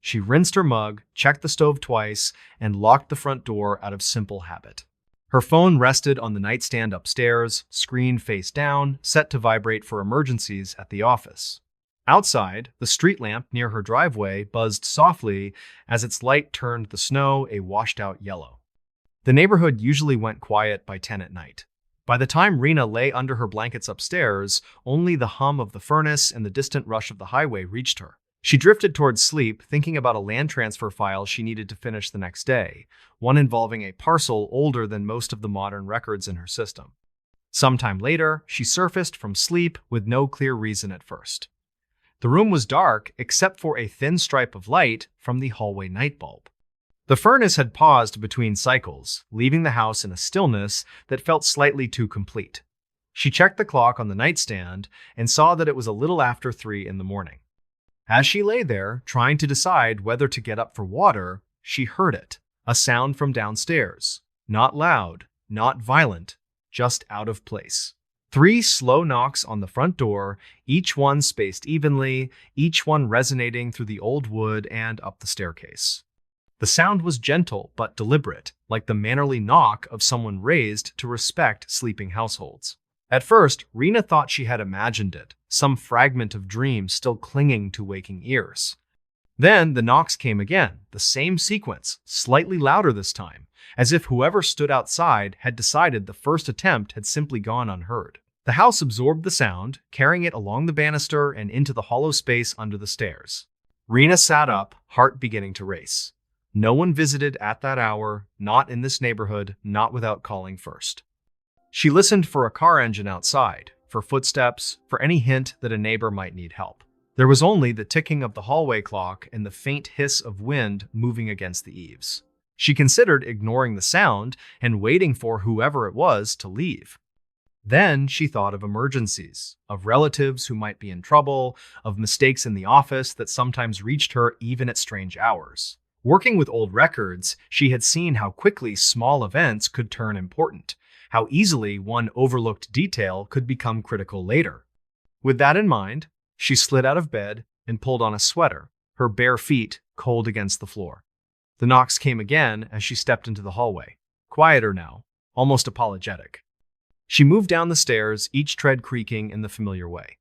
She rinsed her mug, checked the stove twice, and locked the front door out of simple habit. Her phone rested on the nightstand upstairs, screen face down, set to vibrate for emergencies at the office. Outside, the street lamp near her driveway buzzed softly as its light turned the snow a washed-out yellow. The neighborhood usually went quiet by 10 at night. By the time Rena lay under her blankets upstairs, only the hum of the furnace and the distant rush of the highway reached her. She drifted towards sleep, thinking about a land transfer file she needed to finish the next day, one involving a parcel older than most of the modern records in her system. Sometime later, she surfaced from sleep with no clear reason at first. The room was dark except for a thin stripe of light from the hallway night bulb. The furnace had paused between cycles, leaving the house in a stillness that felt slightly too complete. She checked the clock on the nightstand and saw that it was a little after 3 in the morning. As she lay there, trying to decide whether to get up for water, she heard it, a sound from downstairs. Not loud, not violent, just out of place. 3 slow knocks on the front door, each one spaced evenly, each one resonating through the old wood and up the staircase. The sound was gentle but deliberate, like the mannerly knock of someone raised to respect sleeping households. At first, Rena thought she had imagined it, some fragment of dream still clinging to waking ears. Then the knocks came again, the same sequence, slightly louder this time, as if whoever stood outside had decided the first attempt had simply gone unheard. The house absorbed the sound, carrying it along the banister and into the hollow space under the stairs. Rena sat up, heart beginning to race. No one visited at that hour, not in this neighborhood, not without calling first. She listened for a car engine outside, for footsteps, for any hint that a neighbor might need help. There was only the ticking of the hallway clock and the faint hiss of wind moving against the eaves. She considered ignoring the sound and waiting for whoever it was to leave. Then she thought of emergencies, of relatives who might be in trouble, of mistakes in the office that sometimes reached her even at strange hours. Working with old records, she had seen how quickly small events could turn important, how easily one overlooked detail could become critical later. With that in mind, she slid out of bed and pulled on a sweater, her bare feet cold against the floor. The knocks came again as she stepped into the hallway, quieter now, almost apologetic. She moved down the stairs, each tread creaking in the familiar way.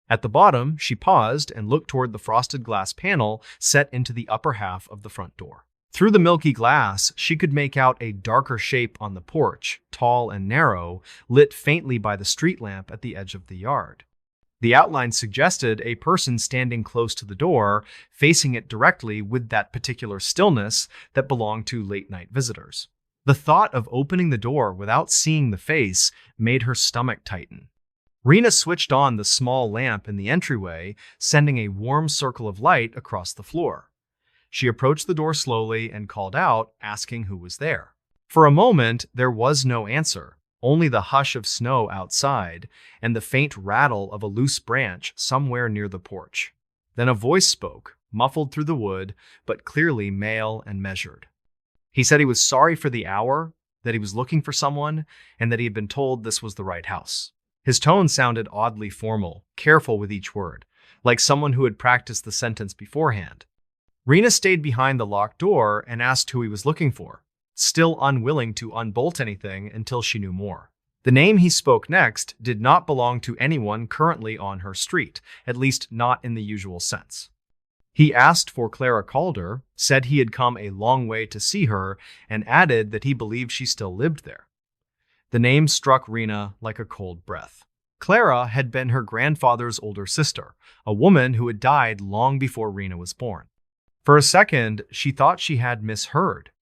At the bottom, she paused and looked toward the frosted glass panel set into the upper half of the front door. Through the milky glass, she could make out a darker shape on the porch, tall and narrow, lit faintly by the street lamp at the edge of the yard. The outline suggested a person standing close to the door, facing it directly with that particular stillness that belonged to late-night visitors. The thought of opening the door without seeing the face made her stomach tighten. Rena switched on the small lamp in the entryway, sending a warm circle of light across the floor. She approached the door slowly and called out, asking who was there. For a moment, there was no answer, only the hush of snow outside and the faint rattle of a loose branch somewhere near the porch. Then a voice spoke, muffled through the wood, but clearly male and measured. He said he was sorry for the hour, that he was looking for someone, and that he had been told this was the right house. His tone sounded oddly formal, careful with each word, like someone who had practiced the sentence beforehand. Rena stayed behind the locked door and asked who he was looking for, still unwilling to unbolt anything until she knew more. The name he spoke next did not belong to anyone currently on her street, at least not in the usual sense. He asked for Clara Calder, said he had come a long way to see her, and added that he believed she still lived there. The name struck Rena like a cold breath. Clara had been her grandfather's older sister, a woman who had died long before Rena was born. For a second, she thought she had misheard.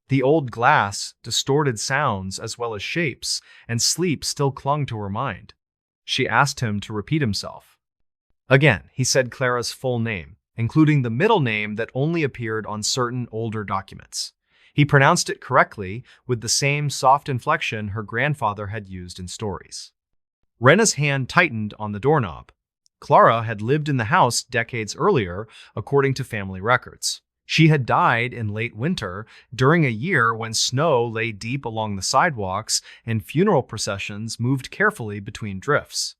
The old glass, distorted sounds as well as shapes, and sleep still clung to her mind. She asked him to repeat himself. Again, he said Clara's full name, including the middle name that only appeared on certain older documents. He pronounced it correctly, with the same soft inflection her grandfather had used in stories. Rena's hand tightened on the doorknob. Clara had lived in the house decades earlier, according to family records. She had died in late winter, during a year when snow lay deep along the sidewalks and funeral processions moved carefully between drifts.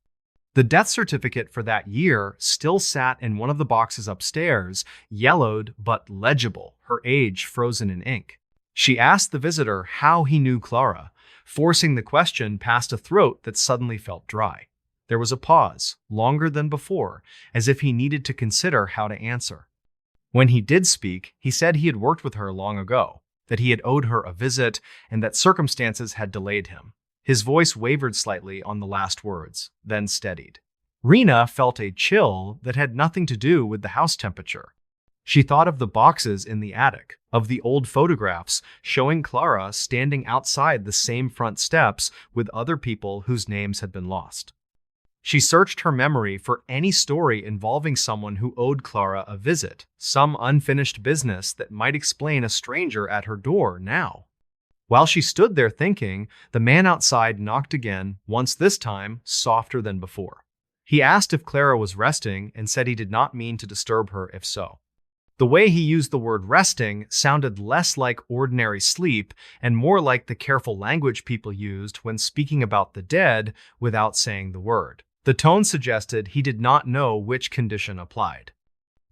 The death certificate for that year still sat in one of the boxes upstairs, yellowed but legible, her age frozen in ink. She asked the visitor how he knew Clara, forcing the question past a throat that suddenly felt dry. There was a pause, longer than before, as if he needed to consider how to answer. When he did speak, he said he had worked with her long ago, that he had owed her a visit, and that circumstances had delayed him. His voice wavered slightly on the last words, then steadied. Rena felt a chill that had nothing to do with the house temperature. She thought of the boxes in the attic, of the old photographs showing Clara standing outside the same front steps with other people whose names had been lost. She searched her memory for any story involving someone who owed Clara a visit, some unfinished business that might explain a stranger at her door now. While she stood there thinking, the man outside knocked again, once this time softer than before. He asked if Clara was resting and said he did not mean to disturb her if so. The way he used the word resting sounded less like ordinary sleep and more like the careful language people used when speaking about the dead without saying the word. The tone suggested he did not know which condition applied.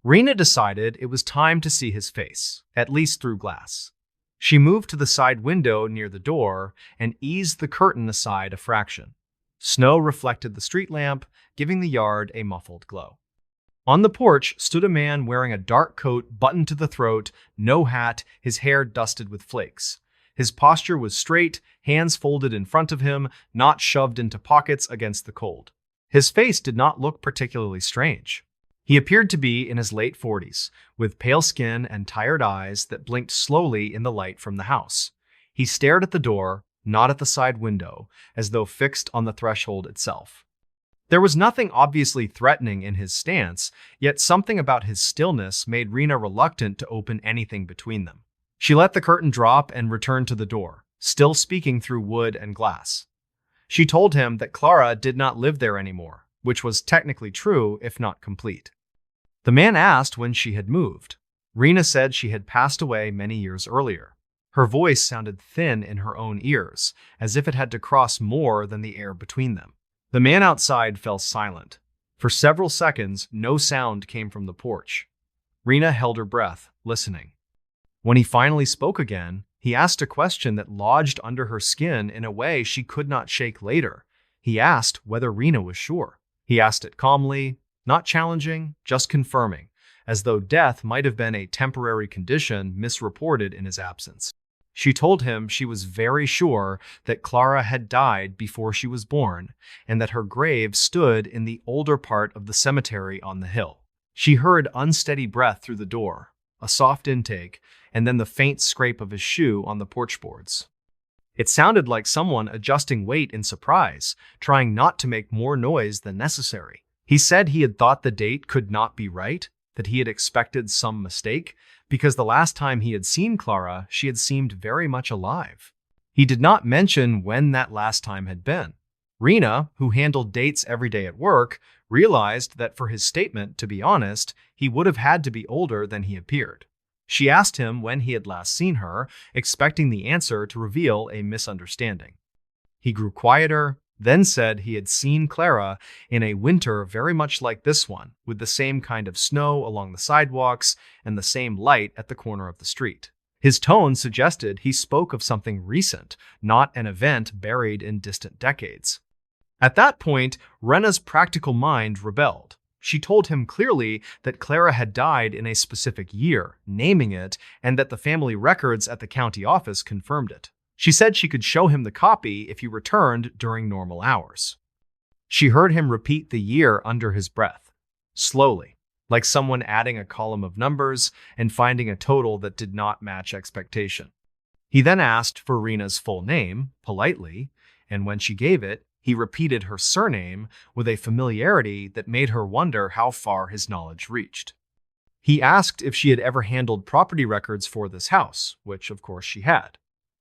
Rena decided it was time to see his face, at least through glass. She moved to the side window near the door and eased the curtain aside a fraction. Snow reflected the street lamp, giving the yard a muffled glow. On the porch stood a man wearing a dark coat buttoned to the throat, no hat, his hair dusted with flakes. His posture was straight, hands folded in front of him, not shoved into pockets against the cold. His face did not look particularly strange. He appeared to be in his late 40s, with pale skin and tired eyes that blinked slowly in the light from the house. He stared at the door, not at the side window, as though fixed on the threshold itself. There was nothing obviously threatening in his stance, yet something about his stillness made Rena reluctant to open anything between them. She let the curtain drop and returned to the door, still speaking through wood and glass. She told him that Clara did not live there anymore, which was technically true if not complete. The man asked when she had moved. Rena said she had passed away many years earlier. Her voice sounded thin in her own ears, as if it had to cross more than the air between them. The man outside fell silent. For several seconds, no sound came from the porch. Rena held her breath, listening. When he finally spoke again, he asked a question that lodged under her skin in a way she could not shake later. He asked whether Rena was sure. He asked it calmly, not challenging, just confirming, as though death might have been a temporary condition misreported in his absence. She told him she was very sure that Clara had died before she was born, and that her grave stood in the older part of the cemetery on the hill. She heard unsteady breath through the door, a soft intake, and then the faint scrape of his shoe on the porch boards. It sounded like someone adjusting weight in surprise, trying not to make more noise than necessary. He said he had thought the date could not be right, that he had expected some mistake, because the last time he had seen Clara, she had seemed very much alive. He did not mention when that last time had been. Rena, who handled dates every day at work, realized that for his statement, to be honest, he would have had to be older than he appeared. She asked him when he had last seen her, expecting the answer to reveal a misunderstanding. He grew quieter, then said he had seen Clara in a winter very much like this one, with the same kind of snow along the sidewalks and the same light at the corner of the street. His tone suggested he spoke of something recent, not an event buried in distant decades. At that point, Rena's practical mind rebelled. She told him clearly that Clara had died in a specific year, naming it, and that the family records at the county office confirmed it. She said she could show him the copy if he returned during normal hours. She heard him repeat the year under his breath, slowly, like someone adding a column of numbers and finding a total that did not match expectation. He then asked for Rena's full name, politely, and when she gave it, he repeated her surname with a familiarity that made her wonder how far his knowledge reached. He asked if she had ever handled property records for this house, which of course she had.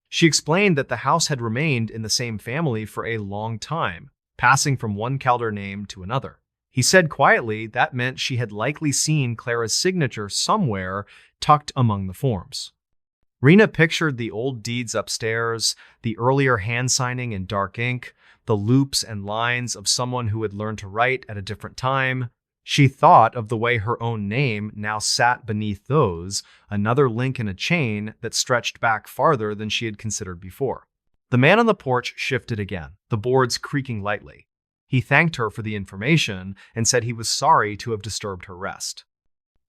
She explained that the house had remained in the same family for a long time, passing from one Calder name to another. He said quietly that meant she had likely seen Clara's signature somewhere tucked among the forms. Rena pictured the old deeds upstairs, the earlier hand signing in dark ink, the loops and lines of someone who had learned to write at a different time. She thought of the way her own name now sat beneath those, another link in a chain that stretched back farther than she had considered before. The man on the porch shifted again, the boards creaking lightly. He thanked her for the information and said he was sorry to have disturbed her rest.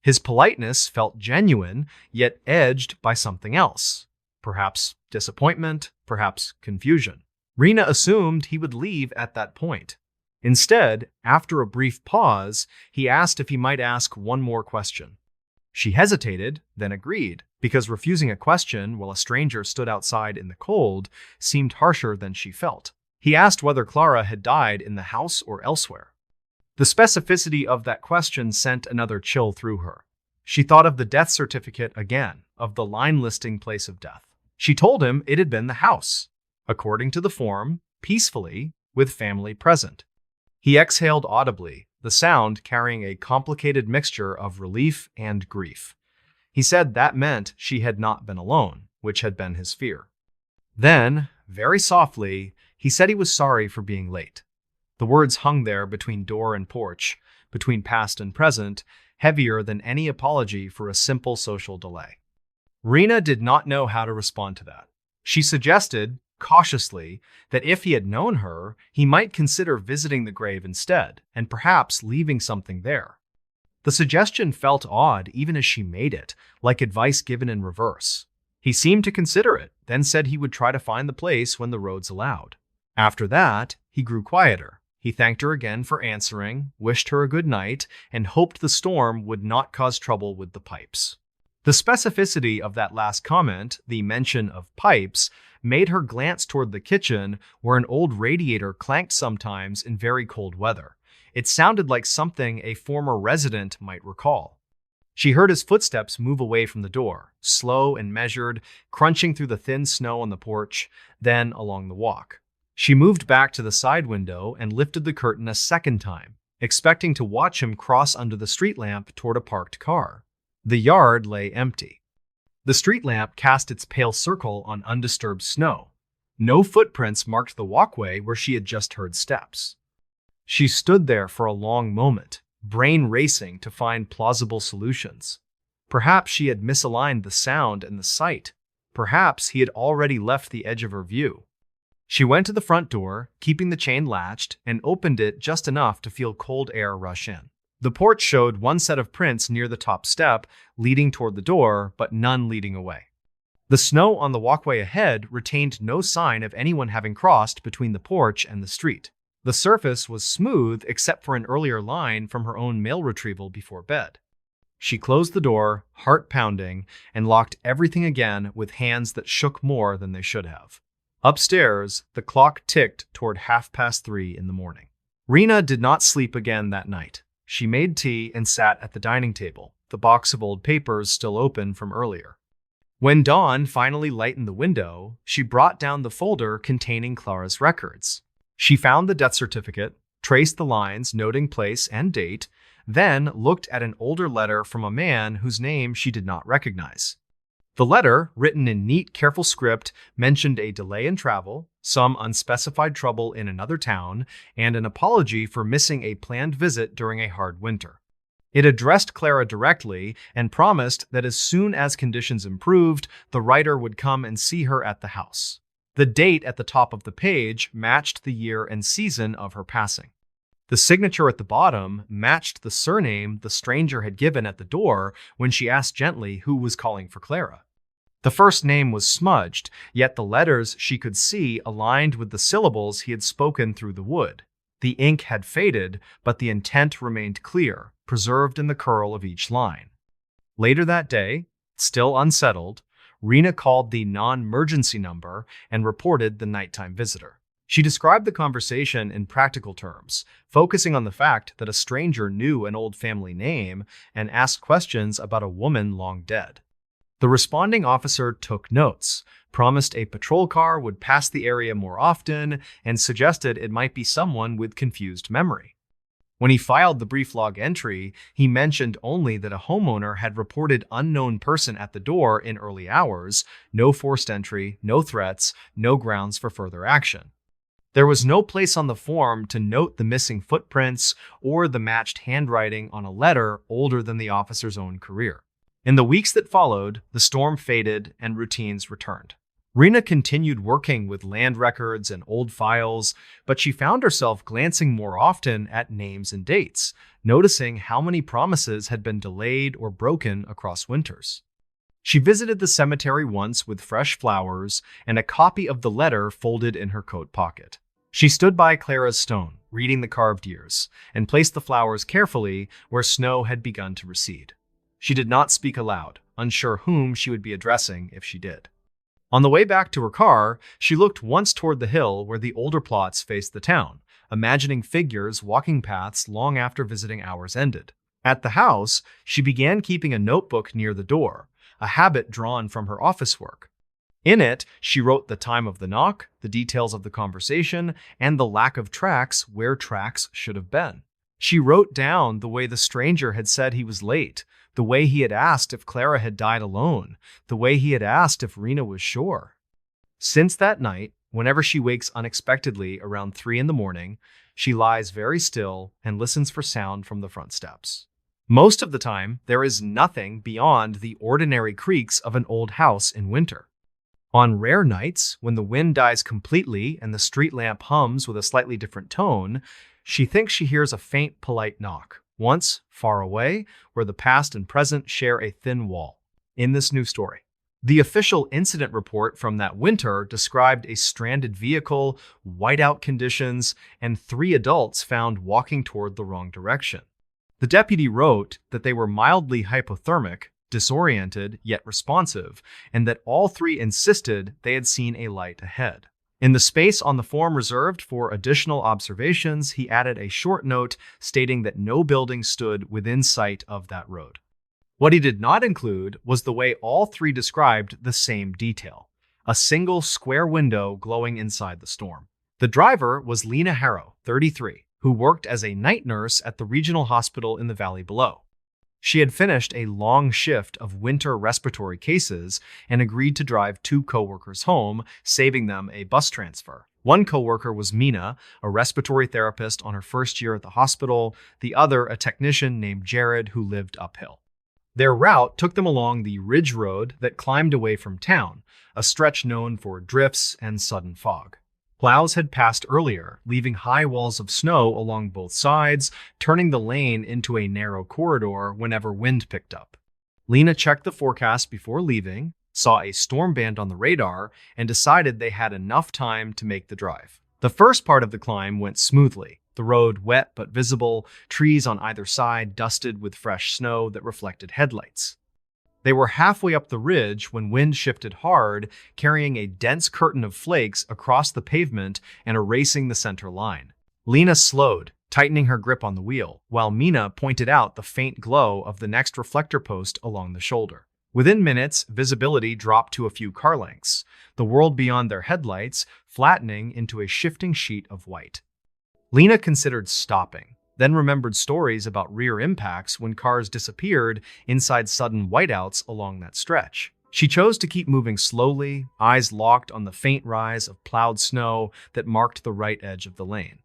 His politeness felt genuine, yet edged by something else. Perhaps disappointment, perhaps confusion. Rena assumed he would leave at that point. Instead, after a brief pause, he asked if he might ask one more question. She hesitated, then agreed, because refusing a question while a stranger stood outside in the cold seemed harsher than she felt. He asked whether Clara had died in the house or elsewhere. The specificity of that question sent another chill through her. She thought of the death certificate again, of the line listing place of death. She told him it had been the house, according to the form, peacefully, with family present. He exhaled audibly, the sound carrying a complicated mixture of relief and grief. He said that meant she had not been alone, which had been his fear. Then, very softly, he said he was sorry for being late. The words hung there between door and porch, between past and present, heavier than any apology for a simple social delay. Rena did not know how to respond to that. She suggested, cautiously, that if he had known her, he might consider visiting the grave instead, and perhaps leaving something there. The suggestion felt odd even as she made it, like advice given in reverse. He seemed to consider it, then said he would try to find the place when the roads allowed. After that, he grew quieter. He thanked her again for answering, wished her a good night, and hoped the storm would not cause trouble with the pipes. The specificity of that last comment, the mention of pipes, made her glance toward the kitchen where an old radiator clanked sometimes in very cold weather. It sounded like something a former resident might recall. She heard his footsteps move away from the door, slow and measured, crunching through the thin snow on the porch, then along the walk. She moved back to the side window and lifted the curtain a second time, expecting to watch him cross under the street lamp toward a parked car. The yard lay empty. The street lamp cast its pale circle on undisturbed snow. No footprints marked the walkway where she had just heard steps. She stood there for a long moment, brain racing to find plausible solutions. Perhaps she had misaligned the sound and the sight. Perhaps he had already left the edge of her view. She went to the front door, keeping the chain latched, and opened it just enough to feel cold air rush in. The porch showed one set of prints near the top step, leading toward the door, but none leading away. The snow on the walkway ahead retained no sign of anyone having crossed between the porch and the street. The surface was smooth except for an earlier line from her own mail retrieval before bed. She closed the door, heart pounding, and locked everything again with hands that shook more than they should have. Upstairs, the clock ticked toward 3:30 in the morning. Rena did not sleep again that night. She made tea and sat at the dining table, the box of old papers still open from earlier. When dawn finally lightened the window, she brought down the folder containing Clara's records. She found the death certificate, traced the lines noting place and date, then looked at an older letter from a man whose name she did not recognize. The letter, written in neat, careful script, mentioned a delay in travel, some unspecified trouble in another town, and an apology for missing a planned visit during a hard winter. It addressed Clara directly and promised that as soon as conditions improved, the writer would come and see her at the house. The date at the top of the page matched the year and season of her passing. The signature at the bottom matched the surname the stranger had given at the door when she asked gently who was calling for Clara. The first name was smudged, yet the letters she could see aligned with the syllables he had spoken through the wood. The ink had faded, but the intent remained clear, preserved in the curl of each line. Later that day, still unsettled, Rena called the non-emergency number and reported the nighttime visitor. She described the conversation in practical terms, focusing on the fact that a stranger knew an old family name and asked questions about a woman long dead. The responding officer took notes, promised a patrol car would pass the area more often, and suggested it might be someone with confused memory. When he filed the brief log entry, he mentioned only that a homeowner had reported unknown person at the door in early hours, no forced entry, no threats, no grounds for further action. There was no place on the form to note the missing footprints or the matched handwriting on a letter older than the officer's own career. In the weeks that followed, the storm faded and routines returned. Rena continued working with land records and old files, but she found herself glancing more often at names and dates, noticing how many promises had been delayed or broken across winters. She visited the cemetery once with fresh flowers and a copy of the letter folded in her coat pocket. She stood by Clara's stone, reading the carved years, and placed the flowers carefully where snow had begun to recede. She did not speak aloud, unsure whom she would be addressing if she did. On the way back to her car, she looked once toward the hill where the older plots faced the town, imagining figures walking paths long after visiting hours ended. At the house, she began keeping a notebook near the door, a habit drawn from her office work. In it, she wrote the time of the knock, the details of the conversation, and the lack of tracks where tracks should have been. She wrote down the way the stranger had said he was late, the way he had asked if Clara had died alone, the way he had asked if Rena was sure. Since that night, whenever she wakes unexpectedly around 3 in the morning, she lies very still and listens for sound from the front steps. Most of the time, there is nothing beyond the ordinary creaks of an old house in winter. On rare nights, when the wind dies completely and the street lamp hums with a slightly different tone, she thinks she hears a faint, polite knock, once far away, where the past and present share a thin wall. In this new story, the official incident report from that winter described a stranded vehicle, whiteout conditions, and 3 adults found walking toward the wrong direction. The deputy wrote that they were mildly hypothermic, disoriented yet responsive, and that all 3 insisted they had seen a light ahead. In the space on the form reserved for additional observations, he added a short note stating that no building stood within sight of that road. What he did not include was the way all 3 described the same detail: a single square window glowing inside the storm. The driver was Lena Harrow, 33, who worked as a night nurse at the regional hospital in the valley below. She had finished a long shift of winter respiratory cases and agreed to drive 2 coworkers home, saving them a bus transfer. One coworker was Mina, a respiratory therapist on her first year at the hospital, the other a technician named Jared who lived uphill. Their route took them along the ridge road that climbed away from town, a stretch known for drifts and sudden fog. Plows had passed earlier, leaving high walls of snow along both sides, turning the lane into a narrow corridor whenever wind picked up. Lena checked the forecast before leaving, saw a storm band on the radar, and decided they had enough time to make the drive. The first part of the climb went smoothly, the road wet but visible, trees on either side dusted with fresh snow that reflected headlights. They were halfway up the ridge when wind shifted hard, carrying a dense curtain of flakes across the pavement and erasing the center line. Lena slowed, tightening her grip on the wheel, while Mina pointed out the faint glow of the next reflector post along the shoulder. Within minutes, visibility dropped to a few car lengths, the world beyond their headlights flattening into a shifting sheet of white. Lena considered stopping, then remembered stories about rear impacts when cars disappeared inside sudden whiteouts along that stretch. She chose to keep moving slowly, eyes locked on the faint rise of plowed snow that marked the right edge of the lane.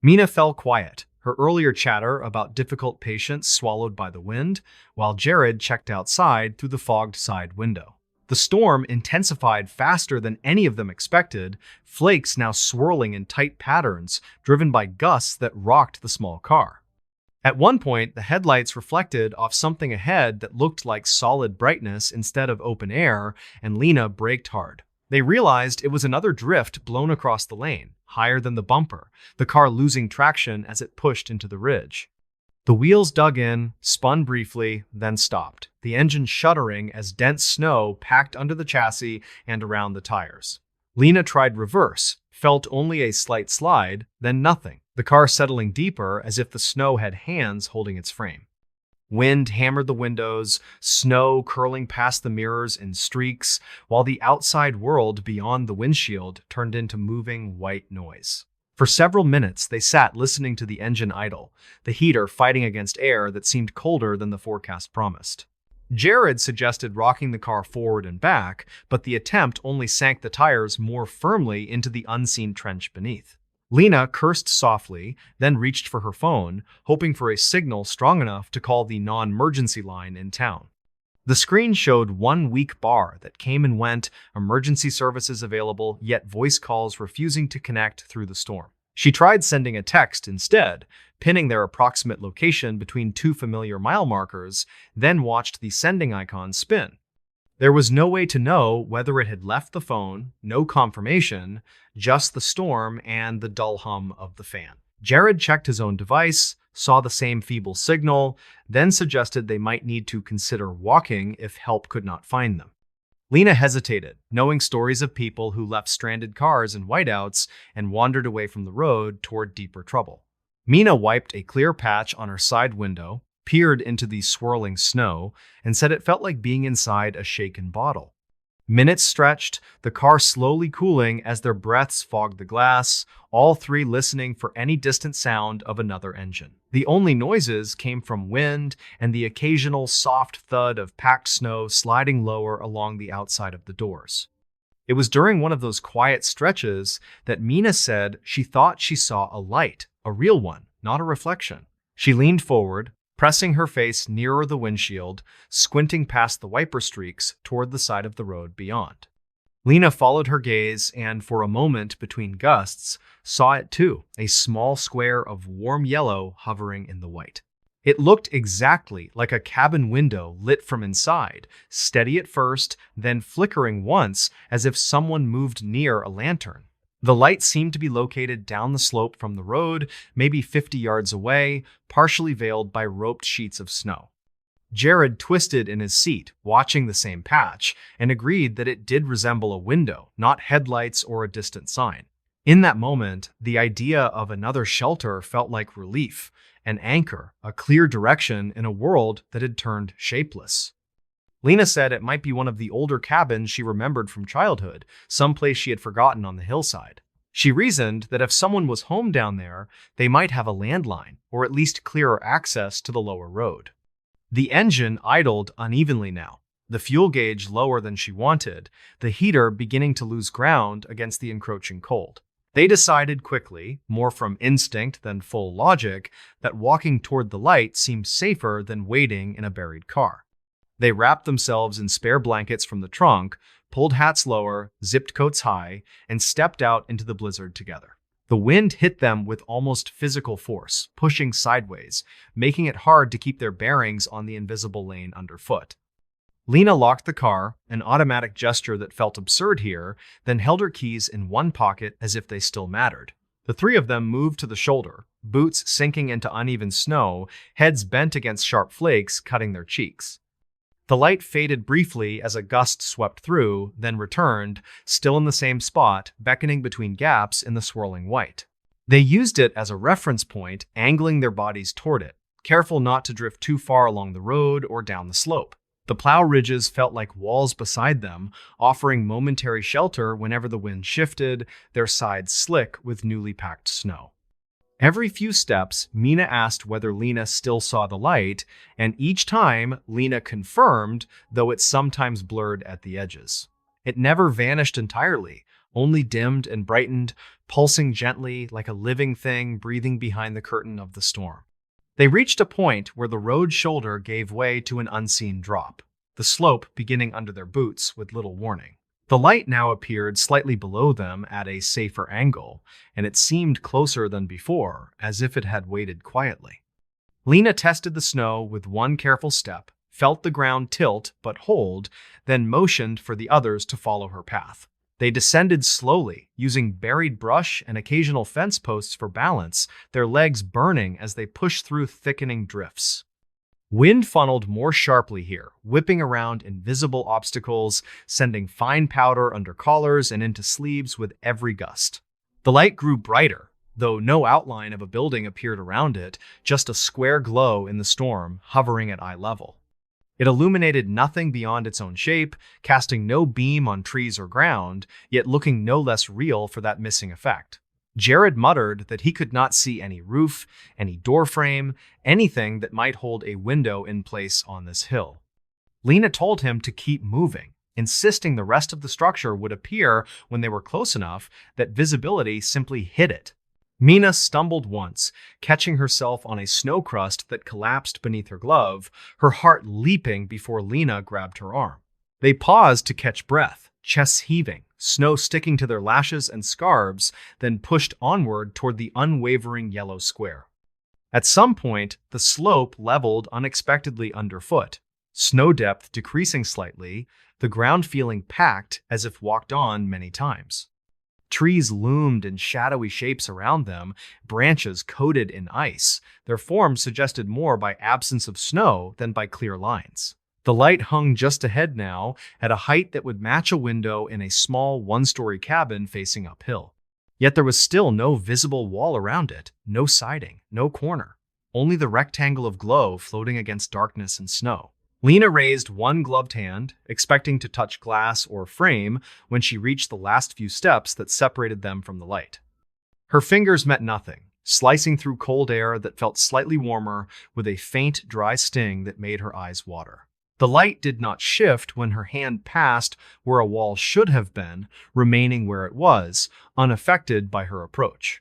Mina fell quiet, her earlier chatter about difficult patients swallowed by the wind, while Jared checked outside through the fogged side window. The storm intensified faster than any of them expected, flakes now swirling in tight patterns, driven by gusts that rocked the small car. At one point, the headlights reflected off something ahead that looked like solid brightness instead of open air, and Lena braked hard. They realized it was another drift blown across the lane, higher than the bumper, the car losing traction as it pushed into the ridge. The wheels dug in, spun briefly, then stopped, the engine shuddering as dense snow packed under the chassis and around the tires. Lena tried reverse, felt only a slight slide, then nothing, the car settling deeper as if the snow had hands holding its frame. Wind hammered the windows, snow curling past the mirrors in streaks, while the outside world beyond the windshield turned into moving white noise. For several minutes, they sat listening to the engine idle, the heater fighting against air that seemed colder than the forecast promised. Jared suggested rocking the car forward and back, but the attempt only sank the tires more firmly into the unseen trench beneath. Lena cursed softly, then reached for her phone, hoping for a signal strong enough to call the non-emergency line in town. The screen showed one weak bar that came and went, emergency services available, yet voice calls refusing to connect through the storm. She tried sending a text instead, pinning their approximate location between 2 familiar mile markers, then watched the sending icon spin. There was no way to know whether it had left the phone, no confirmation, just the storm and the dull hum of the fan. Jared checked his own device, saw the same feeble signal, then suggested they might need to consider walking if help could not find them. Lena hesitated, knowing stories of people who left stranded cars in whiteouts and wandered away from the road toward deeper trouble. Mina wiped a clear patch on her side window, peered into the swirling snow, and said it felt like being inside a shaken bottle. Minutes stretched, the car slowly cooling as their breaths fogged the glass, all three listening for any distant sound of another engine. The only noises came from wind and the occasional soft thud of packed snow sliding lower along the outside of the doors. It was during one of those quiet stretches that Mina said she thought she saw a light, a real one, not a reflection. She leaned forward, pressing her face nearer the windshield, squinting past the wiper streaks toward the side of the road beyond. Lena followed her gaze and, for a moment between gusts, saw it too, a small square of warm yellow hovering in the white. It looked exactly like a cabin window lit from inside, steady at first, then flickering once as if someone moved near a lantern. The light seemed to be located down the slope from the road, maybe 50 yards away, partially veiled by roped sheets of snow. Jared twisted in his seat, watching the same patch, and agreed that it did resemble a window, not headlights or a distant sign. In that moment, the idea of another shelter felt like relief, an anchor, a clear direction in a world that had turned shapeless. Lena said it might be one of the older cabins she remembered from childhood, someplace she had forgotten on the hillside. She reasoned that if someone was home down there, they might have a landline, or at least clearer access to the lower road. The engine idled unevenly now, the fuel gauge lower than she wanted, the heater beginning to lose ground against the encroaching cold. They decided quickly, more from instinct than full logic, that walking toward the light seemed safer than waiting in a buried car. They wrapped themselves in spare blankets from the trunk, pulled hats lower, zipped coats high, and stepped out into the blizzard together. The wind hit them with almost physical force, pushing sideways, making it hard to keep their bearings on the invisible lane underfoot. Lena locked the car, an automatic gesture that felt absurd here, then held her keys in one pocket as if they still mattered. The three of them moved to the shoulder, boots sinking into uneven snow, heads bent against sharp flakes cutting their cheeks. The light faded briefly as a gust swept through, then returned, still in the same spot, beckoning between gaps in the swirling white. They used it as a reference point, angling their bodies toward it, careful not to drift too far along the road or down the slope. The plow ridges felt like walls beside them, offering momentary shelter whenever the wind shifted, their sides slick with newly packed snow. Every few steps, Mina asked whether Lena still saw the light, and each time, Lena confirmed, though it sometimes blurred at the edges. It never vanished entirely, only dimmed and brightened, pulsing gently like a living thing breathing behind the curtain of the storm. They reached a point where the road shoulder gave way to an unseen drop, the slope beginning under their boots with little warning. The light now appeared slightly below them at a safer angle, and it seemed closer than before, as if it had waited quietly. Lena tested the snow with one careful step, felt the ground tilt but hold, then motioned for the others to follow her path. They descended slowly, using buried brush and occasional fence posts for balance, their legs burning as they pushed through thickening drifts. Wind funneled more sharply here, whipping around invisible obstacles, sending fine powder under collars and into sleeves with every gust. The light grew brighter, though no outline of a building appeared around it, just a square glow in the storm, hovering at eye level. It illuminated nothing beyond its own shape, casting no beam on trees or ground, yet looking no less real for that missing effect. Jared muttered that he could not see any roof, any doorframe, anything that might hold a window in place on this hill. Lena told him to keep moving, insisting the rest of the structure would appear when they were close enough that visibility simply hid it. Mina stumbled once, catching herself on a snow crust that collapsed beneath her glove, her heart leaping before Lena grabbed her arm. They paused to catch breath, chests heaving, snow sticking to their lashes and scarves, then pushed onward toward the unwavering yellow square. At some point, the slope leveled unexpectedly underfoot, snow depth decreasing slightly, the ground feeling packed as if walked on many times. Trees loomed in shadowy shapes around them, branches coated in ice. Their forms suggested more by absence of snow than by clear lines. The light hung just ahead now, at a height that would match a window in a small one-story cabin facing uphill. Yet there was still no visible wall around it, no siding, no corner, only the rectangle of glow floating against darkness and snow. Lena raised one gloved hand, expecting to touch glass or frame when she reached the last few steps that separated them from the light. Her fingers met nothing, slicing through cold air that felt slightly warmer with a faint, dry sting that made her eyes water. The light did not shift when her hand passed where a wall should have been, remaining where it was, unaffected by her approach.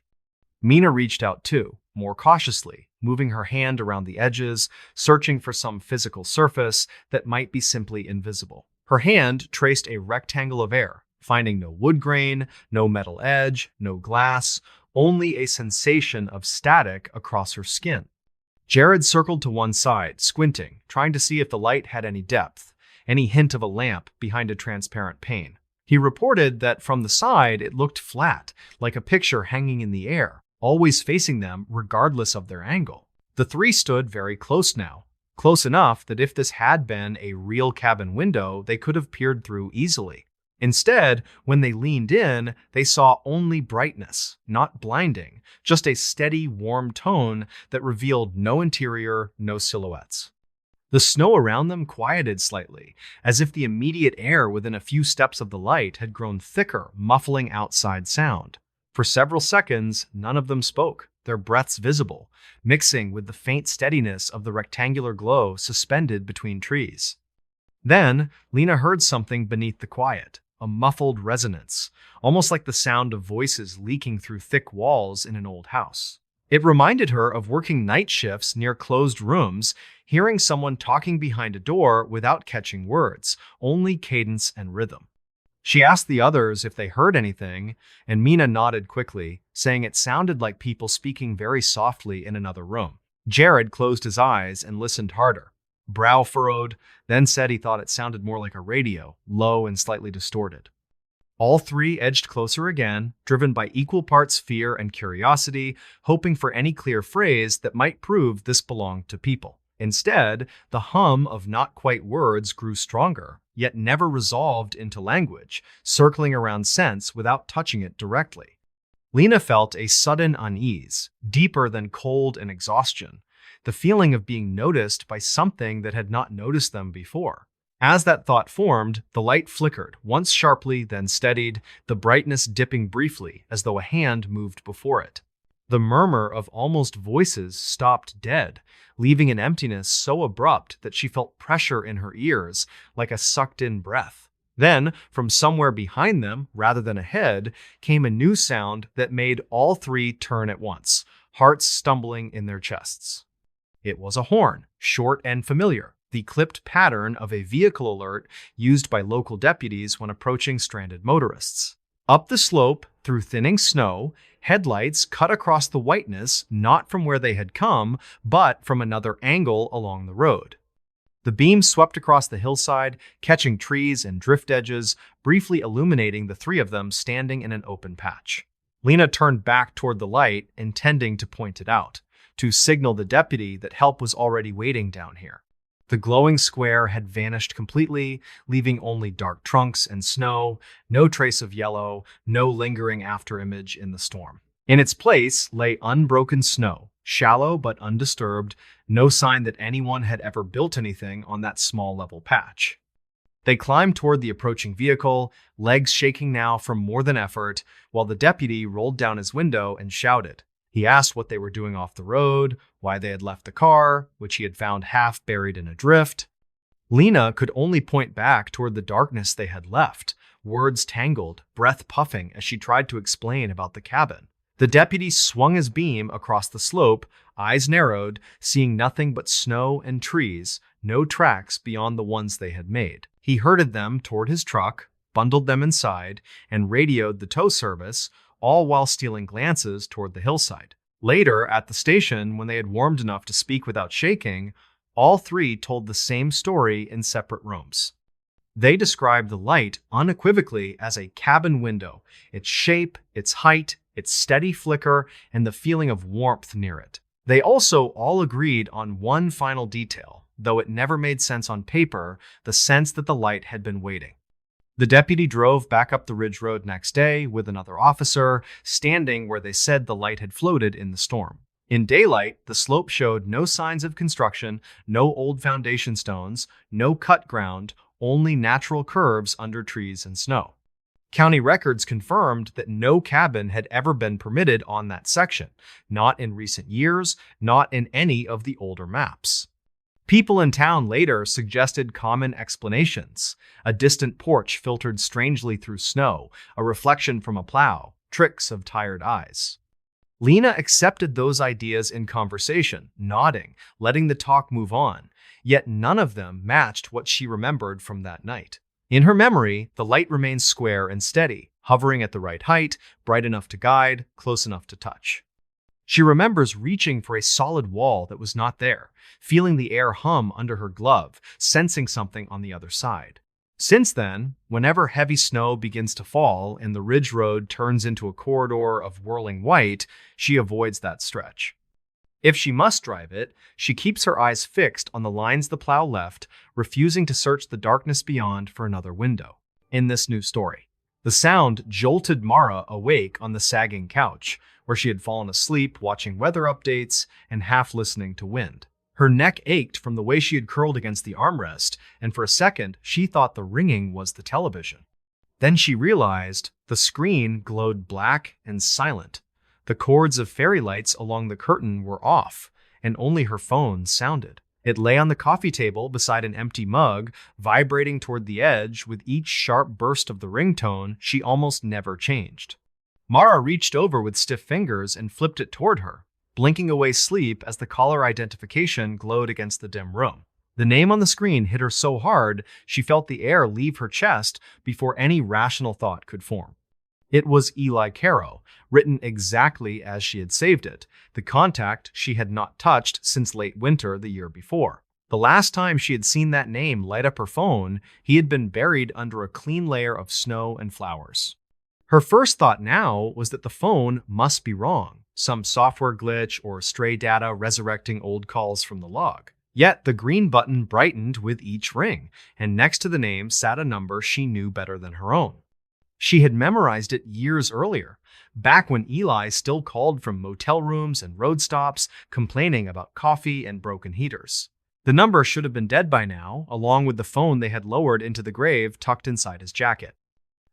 Mina reached out too, more cautiously, moving her hand around the edges, searching for some physical surface that might be simply invisible. Her hand traced a rectangle of air, finding no wood grain, no metal edge, no glass, only a sensation of static across her skin. Jared circled to one side, squinting, trying to see if the light had any depth, any hint of a lamp behind a transparent pane. He reported that from the side it looked flat, like a picture hanging in the air, always facing them regardless of their angle. The three stood very close now, close enough that if this had been a real cabin window, they could have peered through easily. Instead, when they leaned in, they saw only brightness, not blinding, just a steady, warm tone that revealed no interior, no silhouettes. The snow around them quieted slightly, as if the immediate air within a few steps of the light had grown thicker, muffling outside sound. For several seconds, none of them spoke, their breaths visible, mixing with the faint steadiness of the rectangular glow suspended between trees. Then, Lena heard something beneath the quiet, a muffled resonance, almost like the sound of voices leaking through thick walls in an old house. It reminded her of working night shifts near closed rooms, hearing someone talking behind a door without catching words, only cadence and rhythm. She asked the others if they heard anything, and Mina nodded quickly, saying it sounded like people speaking very softly in another room. Jared closed his eyes and listened harder, brow furrowed, then said he thought it sounded more like a radio, low and slightly distorted. All three edged closer again, driven by equal parts fear and curiosity, hoping for any clear phrase that might prove this belonged to people. Instead, the hum of not quite words grew stronger, yet never resolved into language, circling around sense without touching it directly. Lena felt a sudden unease, deeper than cold and exhaustion, the feeling of being noticed by something that had not noticed them before. As that thought formed, the light flickered, once sharply, then steadied, the brightness dipping briefly as though a hand moved before it. The murmur of almost voices stopped dead, leaving an emptiness so abrupt that she felt pressure in her ears, like a sucked-in breath. Then, from somewhere behind them, rather than ahead, came a new sound that made all three turn at once, hearts stumbling in their chests. It was a horn, short and familiar, the clipped pattern of a vehicle alert used by local deputies when approaching stranded motorists. Up the slope, through thinning snow, headlights cut across the whiteness not from where they had come, but from another angle along the road. The beam swept across the hillside, catching trees and drift edges, briefly illuminating the three of them standing in an open patch. Lena turned back toward the light, intending to point it out, to signal the deputy that help was already waiting down here. The glowing square had vanished completely, leaving only dark trunks and snow, no trace of yellow, no lingering afterimage in the storm. In its place lay unbroken snow, shallow but undisturbed, no sign that anyone had ever built anything on that small level patch. They climbed toward the approaching vehicle, legs shaking now from more than effort, while the deputy rolled down his window and shouted. He asked what they were doing off the road, why they had left the car, which he had found half buried in a drift. Lena could only point back toward the darkness they had left, words tangled, breath puffing as she tried to explain about the cabin. The deputy swung his beam across the slope, eyes narrowed, seeing nothing but snow and trees, no tracks beyond the ones they had made. He herded them toward his truck, bundled them inside, and radioed the tow service, all while stealing glances toward the hillside. Later, at the station, when they had warmed enough to speak without shaking, all three told the same story in separate rooms. They described the light unequivocally as a cabin window, its shape, its height, its steady flicker, and the feeling of warmth near it. They also all agreed on one final detail. though it never made sense on paper, the sense that the light had been waiting. The deputy drove back up the ridge road next day with another officer, standing where they said the light had floated in the storm. In daylight, the slope showed no signs of construction, no old foundation stones, no cut ground, only natural curves under trees and snow. County records confirmed that no cabin had ever been permitted on that section, not in recent years, not in any of the older maps. People in town later suggested common explanations: a distant porch filtered strangely through snow, a reflection from a plow, tricks of tired eyes. Lena accepted those ideas in conversation, nodding, letting the talk move on, yet none of them matched what she remembered from that night. In her memory, the light remains square and steady, hovering at the right height, bright enough to guide, close enough to touch. She remembers reaching for a solid wall that was not there, feeling the air hum under her glove, sensing something on the other side. Since then, whenever heavy snow begins to fall and the ridge road turns into a corridor of whirling white, she avoids that stretch. If she must drive it, she keeps her eyes fixed on the lines the plow left, refusing to search the darkness beyond for another window. In this new story, the sound jolted Mara awake on the sagging couch, where she had fallen asleep watching weather updates and half listening to wind. Her neck ached from the way she had curled against the armrest, and for a second, she thought the ringing was the television. Then she realized the screen glowed black and silent. The cords of fairy lights along the curtain were off, and only her phone sounded. It lay on the coffee table beside an empty mug, vibrating toward the edge with each sharp burst of the ringtone she almost never changed. Mara reached over with stiff fingers and flipped it toward her, blinking away sleep as the caller identification glowed against the dim room. The name on the screen hit her so hard she felt the air leave her chest before any rational thought could form. It was Eli Caro, written exactly as she had saved it, the contact she had not touched since late winter the year before. The last time she had seen that name light up her phone, he had been buried under a clean layer of snow and flowers. Her first thought now was that the phone must be wrong, some software glitch or stray data resurrecting old calls from the log. Yet the green button brightened with each ring, and next to the name sat a number she knew better than her own. She had memorized it years earlier, back when Eli still called from motel rooms and road stops, complaining about coffee and broken heaters. The number should have been dead by now, along with the phone they had lowered into the grave tucked inside his jacket.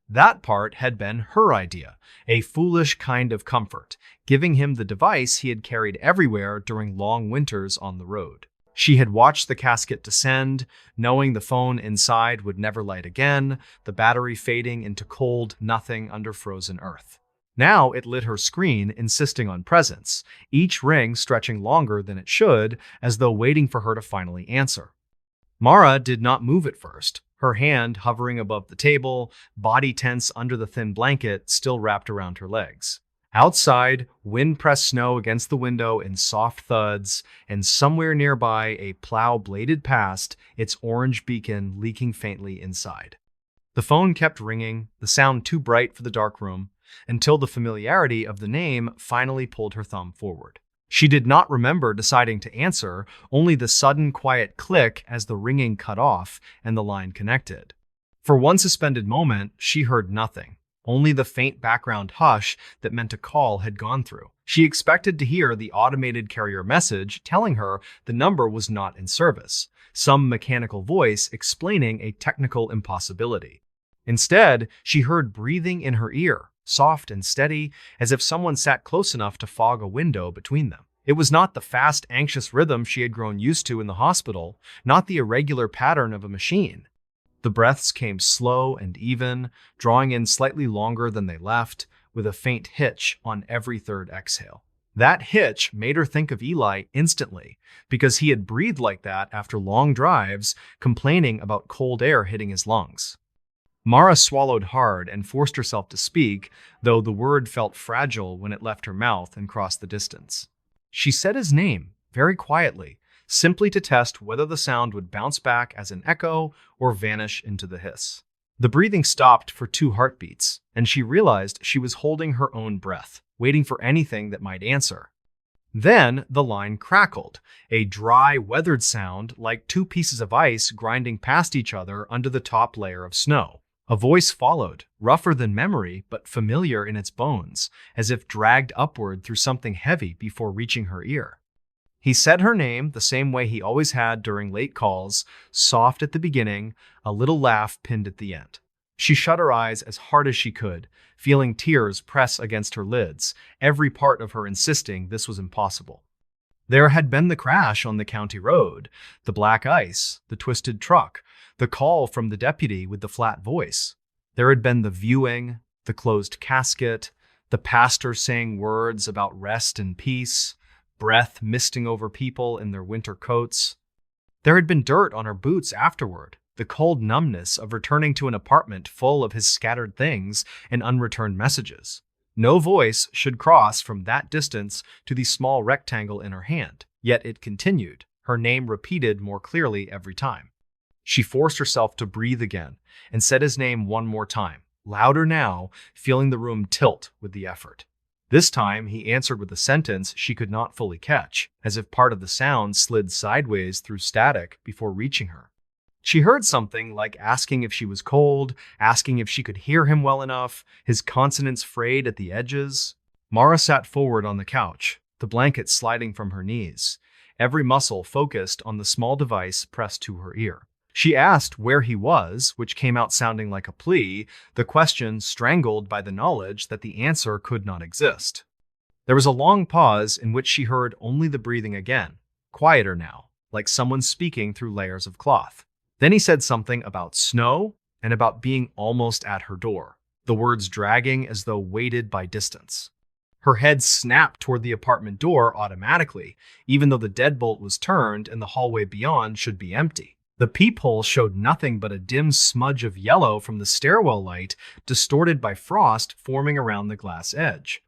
That part had been her idea, a foolish kind of comfort, giving him the device he had carried everywhere during long winters on the road. She had watched the casket descend, knowing the phone inside would never light again, the battery fading into cold nothing under frozen earth. Now it lit her screen, insisting on presence, each ring stretching longer than it should, as though waiting for her to finally answer. Mara did not move at first, her hand hovering above the table, body tense under the thin blanket still wrapped around her legs. Outside, wind pressed snow against the window in soft thuds, and somewhere nearby a plow bladed past, its orange beacon leaking faintly inside. The phone kept ringing, the sound too bright for the dark room, until the familiarity of the name finally pulled her thumb forward. She did not remember deciding to answer, only the sudden quiet click as the ringing cut off and the line connected. For one suspended moment, she heard nothing. Only the faint background hush that meant a call had gone through. She expected to hear the automated carrier message telling her the number was not in service, some mechanical voice explaining a technical impossibility. Instead, she heard breathing in her ear, soft and steady, as if someone sat close enough to fog a window between them. It was not the fast, anxious rhythm she had grown used to in the hospital, not the irregular pattern of a machine. The breaths came slow and even, drawing in slightly longer than they left, with a faint hitch on every third exhale. That hitch made her think of Eli instantly, because he had breathed like that after long drives, complaining about cold air hitting his lungs. Mara swallowed hard and forced herself to speak, though the word felt fragile when it left her mouth and crossed the distance. She said his name, very quietly, simply to test whether the sound would bounce back as an echo or vanish into the hiss. The breathing stopped for 2 heartbeats, and she realized she was holding her own breath, waiting for anything that might answer. Then the line crackled, a dry, weathered sound like two pieces of ice grinding past each other under the top layer of snow. A voice followed, rougher than memory, but familiar in its bones, as if dragged upward through something heavy before reaching her ear. He said her name the same way he always had during late calls, soft at the beginning, a little laugh pinned at the end. She shut her eyes as hard as she could, feeling tears press against her lids, every part of her insisting this was impossible. There had been the crash on the county road, the black ice, the twisted truck, the call from the deputy with the flat voice. There had been the viewing, the closed casket, the pastor saying words about rest and peace, breath misting over people in their winter coats. There had been dirt on her boots afterward, the cold numbness of returning to an apartment full of his scattered things and unreturned messages. No voice should cross from that distance to the small rectangle in her hand, yet it continued, her name repeated more clearly every time. She forced herself to breathe again and said his name one more time, louder now, feeling the room tilt with the effort. This time, he answered with a sentence she could not fully catch, as if part of the sound slid sideways through static before reaching her. She heard something like asking if she was cold, asking if she could hear him well enough, his consonants frayed at the edges. Mara sat forward on the couch, the blanket sliding from her knees, every muscle focused on the small device pressed to her ear. She asked where he was, which came out sounding like a plea, the question strangled by the knowledge that the answer could not exist. There was a long pause in which she heard only the breathing again, quieter now, like someone speaking through layers of cloth. Then he said something about snow and about being almost at her door, the words dragging as though weighted by distance. Her head snapped toward the apartment door automatically, even though the deadbolt was turned and the hallway beyond should be empty. The peephole showed nothing but a dim smudge of yellow from the stairwell light, distorted by frost forming around the glass edge.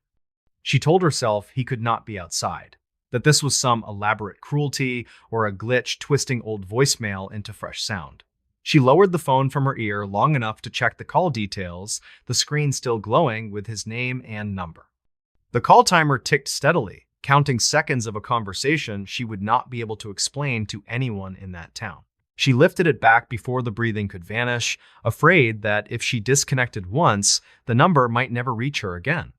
She told herself he could not be outside, that this was some elaborate cruelty or a glitch twisting old voicemail into fresh sound. She lowered the phone from her ear long enough to check the call details, the screen still glowing with his name and number. The call timer ticked steadily, counting seconds of a conversation she would not be able to explain to anyone in that town. She lifted it back before the breathing could vanish, afraid that if she disconnected once, the number might never reach her again.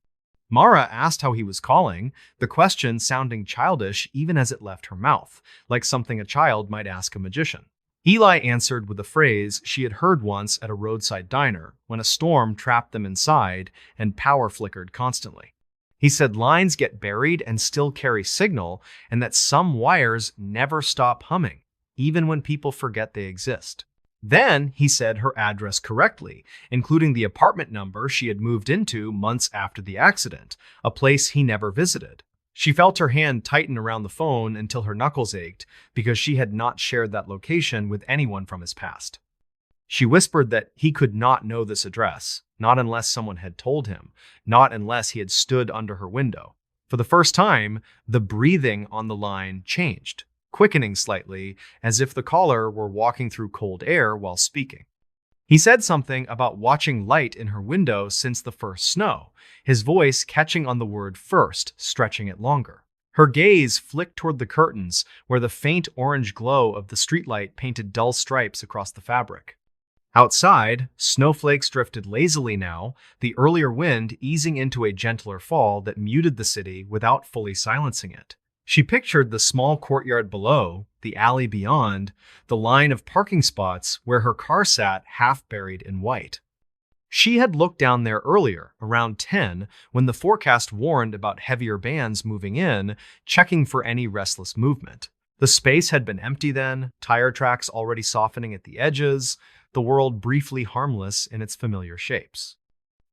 Mara asked how he was calling, the question sounding childish even as it left her mouth, like something a child might ask a magician. Eli answered with a phrase she had heard once at a roadside diner when a storm trapped them inside and power flickered constantly. He said lines get buried and still carry signal, and that some wires never stop humming, even when people forget they exist. Then he said her address correctly, including the apartment number she had moved into months after the accident, a place he never visited. She felt her hand tighten around the phone until her knuckles ached because she had not shared that location with anyone from his past. She whispered that he could not know this address, not unless someone had told him, not unless he had stood under her window. For the first time, the breathing on the line changed, quickening slightly, as if the caller were walking through cold air while speaking. He said something about watching light in her window since the first snow, his voice catching on the word first, stretching it longer. Her gaze flicked toward the curtains, where the faint orange glow of the streetlight painted dull stripes across the fabric. Outside, snowflakes drifted lazily now, the earlier wind easing into a gentler fall that muted the city without fully silencing it. She pictured the small courtyard below, the alley beyond, the line of parking spots where her car sat half buried in white. She had looked down there earlier, around 10, when the forecast warned about heavier bands moving in, checking for any restless movement. The space had been empty then, tire tracks already softening at the edges, the world briefly harmless in its familiar shapes.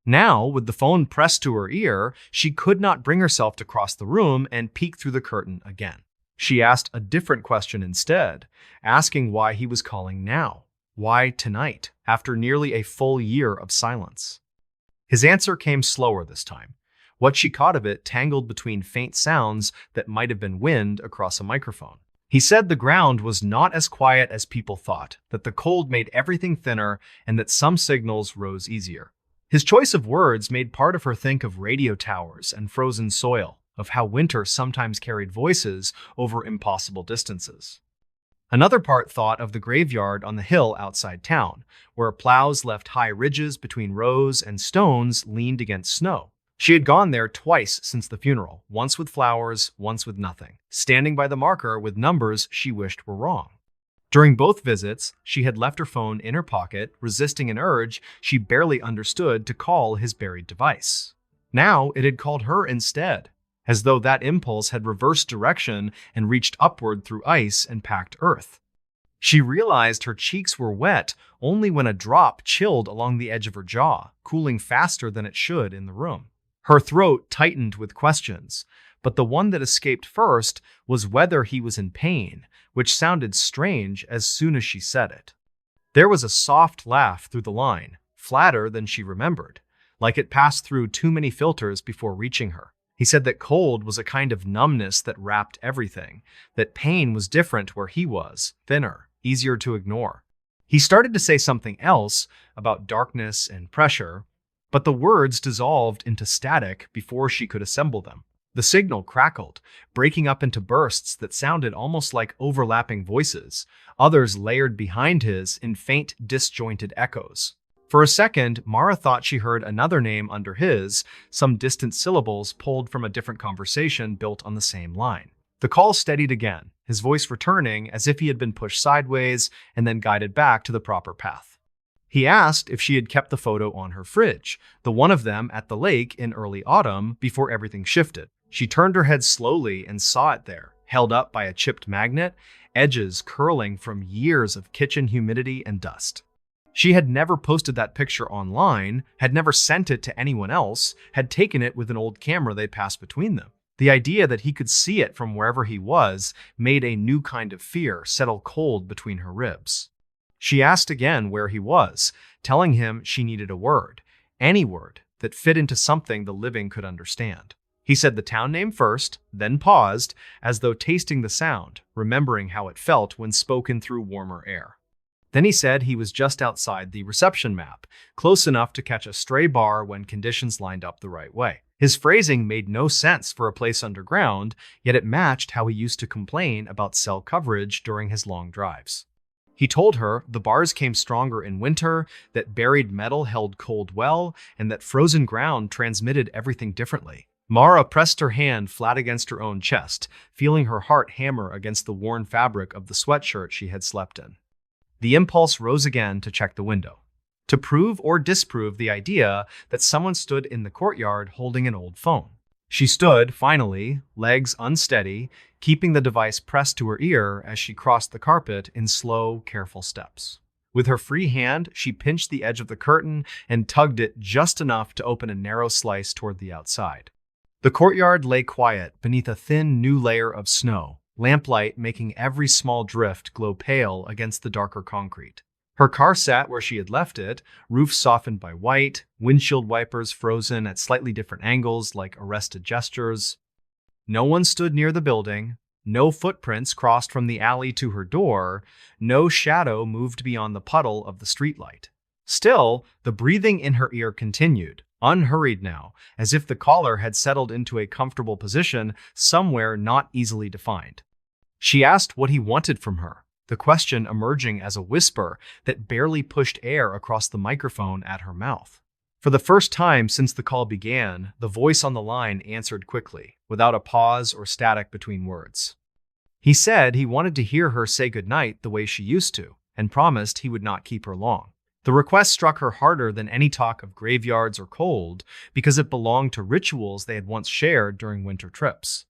Now, with the phone pressed to her ear, she could not bring herself to cross the room and peek through the curtain again. She asked a different question instead, asking why he was calling now. Why tonight, after nearly a full year of silence? His answer came slower this time. What she caught of it tangled between faint sounds that might have been wind across a microphone. He said the ground was not as quiet as people thought, that the cold made everything thinner, and that some signals rose easier. His choice of words made part of her think of radio towers and frozen soil, of how winter sometimes carried voices over impossible distances. Another part thought of the graveyard on the hill outside town, where plows left high ridges between rows and stones leaned against snow. She had gone there twice since the funeral, once with flowers, once with nothing, standing by the marker with numbers she wished were wrong. During both visits, she had left her phone in her pocket, resisting an urge she barely understood to call his buried device. Now it had called her instead, as though that impulse had reversed direction and reached upward through ice and packed earth. She realized her cheeks were wet only when a drop chilled along the edge of her jaw, cooling faster than it should in the room. Her throat tightened with questions, but the one that escaped first was whether he was in pain, which sounded strange as soon as she said it. There was a soft laugh through the line, flatter than she remembered, like it passed through too many filters before reaching her. He said that cold was a kind of numbness that wrapped everything, that pain was different where he was, thinner, easier to ignore. He started to say something else about darkness and pressure, but the words dissolved into static before she could assemble them. The signal crackled, breaking up into bursts that sounded almost like overlapping voices, others layered behind his in faint, disjointed echoes. For a second, Mara thought she heard another name under his, some distant syllables pulled from a different conversation built on the same line. The call steadied again, his voice returning as if he had been pushed sideways and then guided back to the proper path. He asked if she had kept the photo on her fridge, the one of them at the lake in early autumn before everything shifted. She turned her head slowly and saw it there, held up by a chipped magnet, edges curling from years of kitchen humidity and dust. She had never posted that picture online, had never sent it to anyone else, had taken it with an old camera they'd passed between them. The idea that he could see it from wherever he was made a new kind of fear settle cold between her ribs. She asked again where he was, telling him she needed a word, any word that fit into something the living could understand. He said the town name first, then paused, as though tasting the sound, remembering how it felt when spoken through warmer air. Then he said he was just outside the reception map, close enough to catch a stray bar when conditions lined up the right way. His phrasing made no sense for a place underground, yet it matched how he used to complain about cell coverage during his long drives. He told her the bars came stronger in winter, that buried metal held cold well, and that frozen ground transmitted everything differently. Mara pressed her hand flat against her own chest, feeling her heart hammer against the worn fabric of the sweatshirt she had slept in. The impulse rose again to check the window, to prove or disprove the idea that someone stood in the courtyard holding an old phone. She stood, finally, legs unsteady, keeping the device pressed to her ear as she crossed the carpet in slow, careful steps. With her free hand, she pinched the edge of the curtain and tugged it just enough to open a narrow slice toward the outside. The courtyard lay quiet beneath a thin new layer of snow, lamplight making every small drift glow pale against the darker concrete. Her car sat where she had left it, roof softened by white, windshield wipers frozen at slightly different angles like arrested gestures. No one stood near the building, no footprints crossed from the alley to her door, no shadow moved beyond the puddle of the streetlight. Still, the breathing in her ear continued, unhurried now, as if the caller had settled into a comfortable position somewhere not easily defined. She asked what he wanted from her, the question emerging as a whisper that barely pushed air across the microphone at her mouth. For the first time since the call began, the voice on the line answered quickly, without a pause or static between words. He said he wanted to hear her say goodnight the way she used to, and promised he would not keep her long. The request struck her harder than any talk of graveyards or cold, because it belonged to rituals they had once shared during winter trips.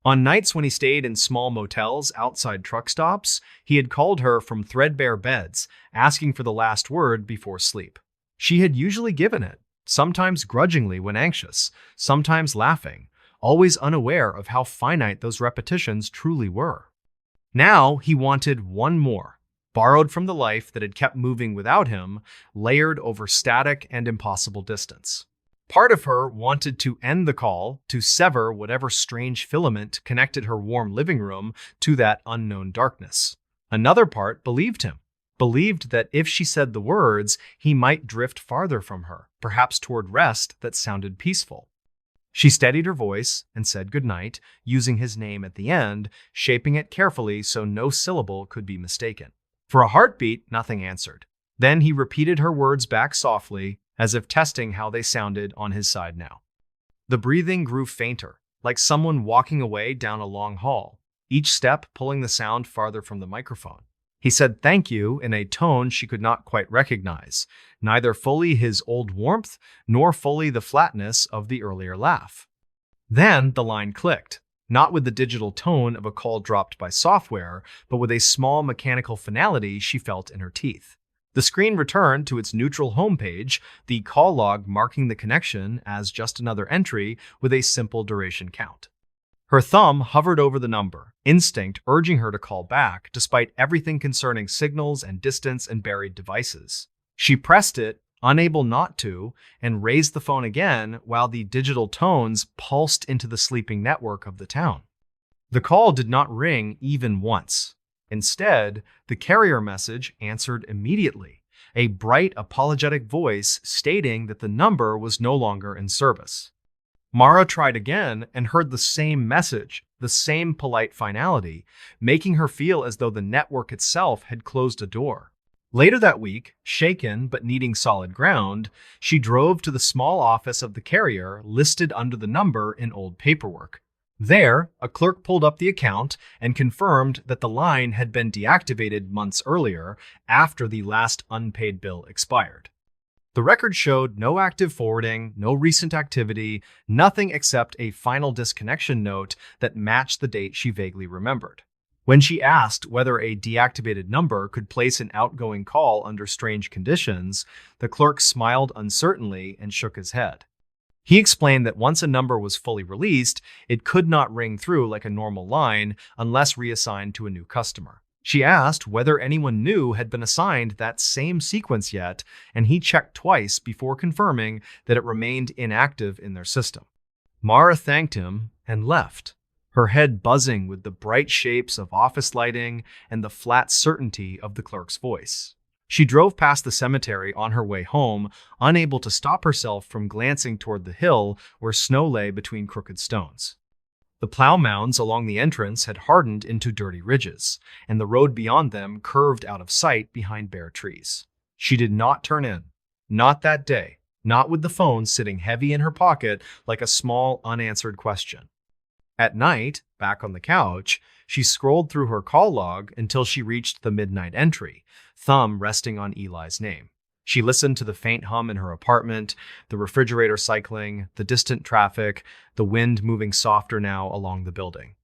On nights when he stayed in small motels outside truck stops, he had called her from threadbare beds, asking for the last word before sleep. She had usually given it, sometimes grudgingly when anxious, sometimes laughing, always unaware of how finite those repetitions truly were. Now he wanted one more, borrowed from the life that had kept moving without him, layered over static and impossible distance. Part of her wanted to end the call, to sever whatever strange filament connected her warm living room to that unknown darkness. Another part believed him, believed that if she said the words, he might drift farther from her, perhaps toward rest that sounded peaceful. She steadied her voice and said goodnight, using his name at the end, shaping it carefully so no syllable could be mistaken. For a heartbeat, nothing answered. Then he repeated her words back softly, as if testing how they sounded on his side now. The breathing grew fainter, like someone walking away down a long hall, each step pulling the sound farther from the microphone. He said thank you in a tone she could not quite recognize, neither fully his old warmth nor fully the flatness of the earlier laugh. Then the line clicked, not with the digital tone of a call dropped by software, but with a small mechanical finality she felt in her teeth. The screen returned to its neutral homepage, the call log marking the connection as just another entry with a simple duration count. Her thumb hovered over the number, instinct urging her to call back, despite everything concerning signals and distance and buried devices. She pressed it, unable not to, and raised the phone again while the digital tones pulsed into the sleeping network of the town. The call did not ring even once. Instead, the carrier message answered immediately, a bright, apologetic voice stating that the number was no longer in service. Mara tried again and heard the same message, the same polite finality, making her feel as though the network itself had closed a door. Later that week, shaken but needing solid ground, she drove to the small office of the carrier listed under the number in old paperwork. There, a clerk pulled up the account and confirmed that the line had been deactivated months earlier after the last unpaid bill expired. The record showed no active forwarding, no recent activity, nothing except a final disconnection note that matched the date she vaguely remembered. When she asked whether a deactivated number could place an outgoing call under strange conditions, the clerk smiled uncertainly and shook his head. He explained that once a number was fully released, it could not ring through like a normal line unless reassigned to a new customer. She asked whether anyone new had been assigned that same sequence yet, and he checked twice before confirming that it remained inactive in their system. Mara thanked him and left, her head buzzing with the bright shapes of office lighting and the flat certainty of the clerk's voice. She drove past the cemetery on her way home, unable to stop herself from glancing toward the hill where snow lay between crooked stones. The plow mounds along the entrance had hardened into dirty ridges, and the road beyond them curved out of sight behind bare trees. She did not turn in. Not that day. Not with the phone sitting heavy in her pocket like a small, unanswered question. At night, back on the couch, she scrolled through her call log until she reached the midnight entry, thumb resting on Eli's name. She listened to the faint hum in her apartment, the refrigerator cycling, the distant traffic, the wind moving softer now along the building.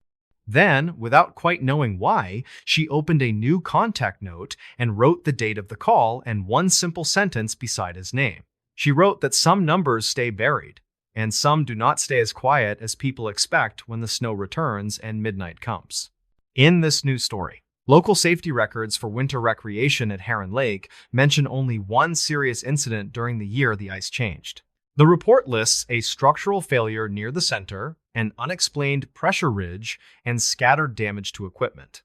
Then, without quite knowing why, she opened a new contact note and wrote the date of the call and one simple sentence beside his name. She wrote that some numbers stay buried, and some do not stay as quiet as people expect when the snow returns and midnight comes. In this new story, local safety records for winter recreation at Heron Lake mention only one serious incident during the year the ice changed. The report lists a structural failure near the center, an unexplained pressure ridge, and scattered damage to equipment.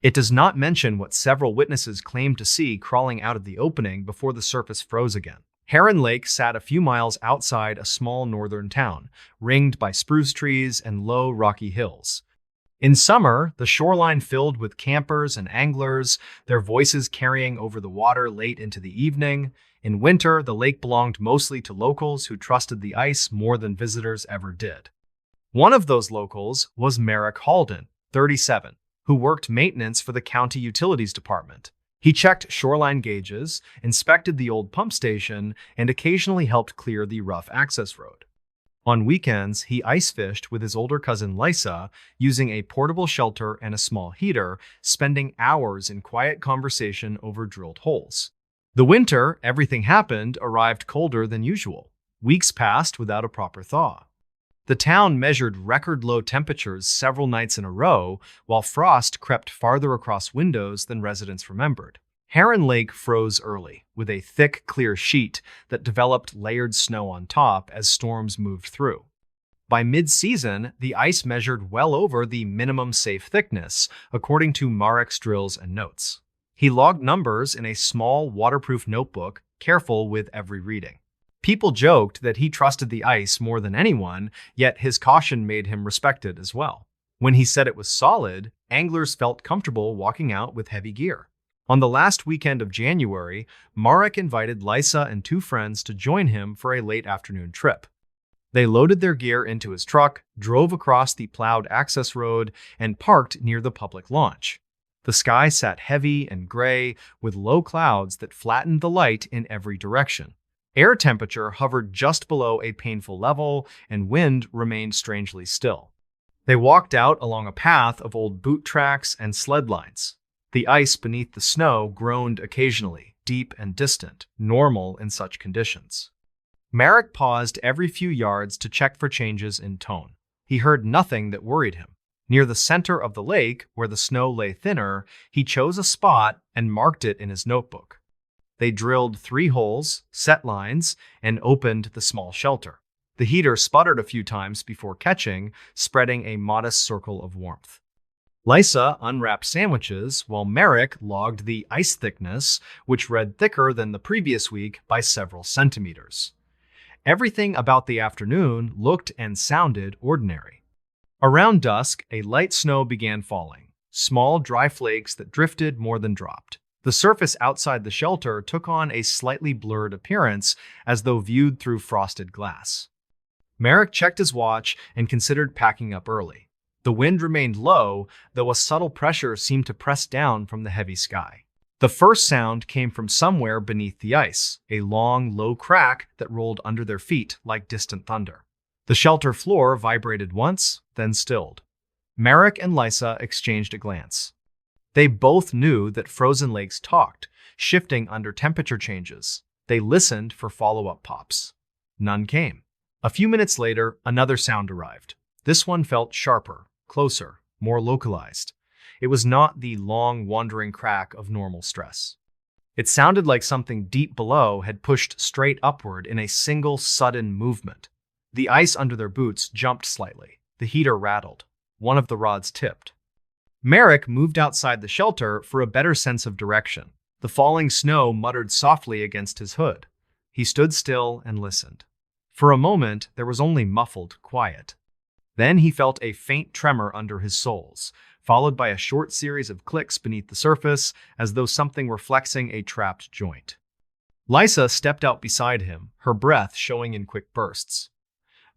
It does not mention what several witnesses claimed to see crawling out of the opening before the surface froze again. Heron Lake sat a few miles outside a small northern town, ringed by spruce trees and low, rocky hills. In summer, the shoreline filled with campers and anglers, their voices carrying over the water late into the evening. In winter, the lake belonged mostly to locals who trusted the ice more than visitors ever did. One of those locals was Merrick Halden, 37, who worked maintenance for the county utilities department. He checked shoreline gauges, inspected the old pump station, and occasionally helped clear the rough access road. On weekends, he ice fished with his older cousin Lisa, using a portable shelter and a small heater, spending hours in quiet conversation over drilled holes. The winter, everything happened, arrived colder than usual. Weeks passed without a proper thaw. The town measured record-low temperatures several nights in a row, while frost crept farther across windows than residents remembered. Heron Lake froze early, with a thick, clear sheet that developed layered snow on top as storms moved through. By mid-season, the ice measured well over the minimum safe thickness, according to Marek's drills and notes. He logged numbers in a small, waterproof notebook, careful with every reading. People joked that he trusted the ice more than anyone, yet his caution made him respected as well. When he said it was solid, anglers felt comfortable walking out with heavy gear. On the last weekend of January, Marek invited Lisa and two friends to join him for a late afternoon trip. They loaded their gear into his truck, drove across the plowed access road, and parked near the public launch. The sky sat heavy and gray, with low clouds that flattened the light in every direction. Air temperature hovered just below a painful level, and wind remained strangely still. They walked out along a path of old boot tracks and sled lines. The ice beneath the snow groaned occasionally, deep and distant, normal in such conditions. Marek paused every few yards to check for changes in tone. He heard nothing that worried him. Near the center of the lake, where the snow lay thinner, he chose a spot and marked it in his notebook. They drilled 3 holes, set lines, and opened the small shelter. The heater sputtered a few times before catching, spreading a modest circle of warmth. Lisa unwrapped sandwiches, while Marek logged the ice thickness, which read thicker than the previous week by several centimeters. Everything about the afternoon looked and sounded ordinary. Around dusk, a light snow began falling, small dry flakes that drifted more than dropped. The surface outside the shelter took on a slightly blurred appearance, as though viewed through frosted glass. Marek checked his watch and considered packing up early. The wind remained low, though a subtle pressure seemed to press down from the heavy sky. The first sound came from somewhere beneath the ice, a long, low crack that rolled under their feet like distant thunder. The shelter floor vibrated once, then stilled. Marek and Lisa exchanged a glance. They both knew that frozen lakes talked, shifting under temperature changes. They listened for follow-up pops. None came. A few minutes later, another sound arrived. This one felt sharper, closer, more localized. It was not the long, wandering crack of normal stress. It sounded like something deep below had pushed straight upward in a single, sudden movement. The ice under their boots jumped slightly. The heater rattled. One of the rods tipped. Marek moved outside the shelter for a better sense of direction. The falling snow muttered softly against his hood. He stood still and listened. For a moment, there was only muffled quiet. Then he felt a faint tremor under his soles, followed by a short series of clicks beneath the surface, as though something were flexing a trapped joint. Lisa stepped out beside him, her breath showing in quick bursts.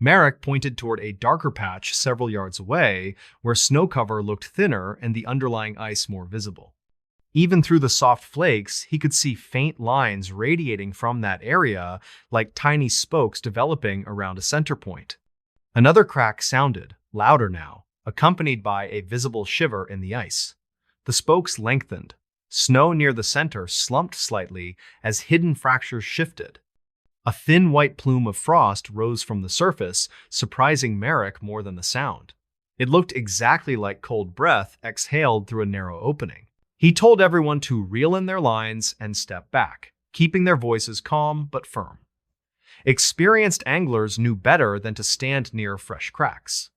Marek pointed toward a darker patch several yards away, where snow cover looked thinner and the underlying ice more visible. Even through the soft flakes, he could see faint lines radiating from that area, like tiny spokes developing around a center point. Another crack sounded, louder now, accompanied by a visible shiver in the ice. The spokes lengthened. Snow near the center slumped slightly as hidden fractures shifted. A thin white plume of frost rose from the surface, surprising Marek more than the sound. It looked exactly like cold breath exhaled through a narrow opening. He told everyone to reel in their lines and step back, keeping their voices calm but firm. Experienced anglers knew better than to stand near fresh cracks.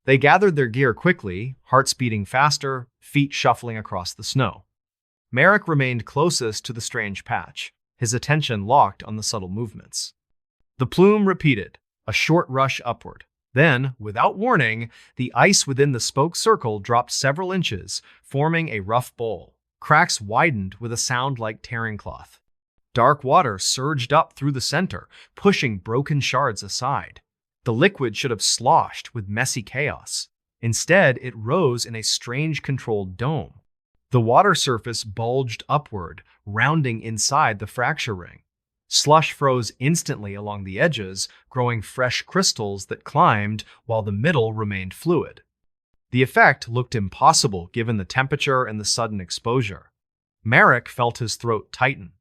They gathered their gear quickly, hearts beating faster, feet shuffling across the snow. Marek remained closest to the strange patch, his attention locked on the subtle movements. The plume repeated, a short rush upward. Then, without warning, the ice within the spoke circle dropped several inches, forming a rough bowl. Cracks widened with a sound like tearing cloth. Dark water surged up through the center, pushing broken shards aside. The liquid should have sloshed with messy chaos. Instead, it rose in a strange controlled dome. The water surface bulged upward, rounding inside the fracture ring. Slush froze instantly along the edges, growing fresh crystals that climbed while the middle remained fluid. The effect looked impossible given the temperature and the sudden exposure. Marek felt his throat tighten.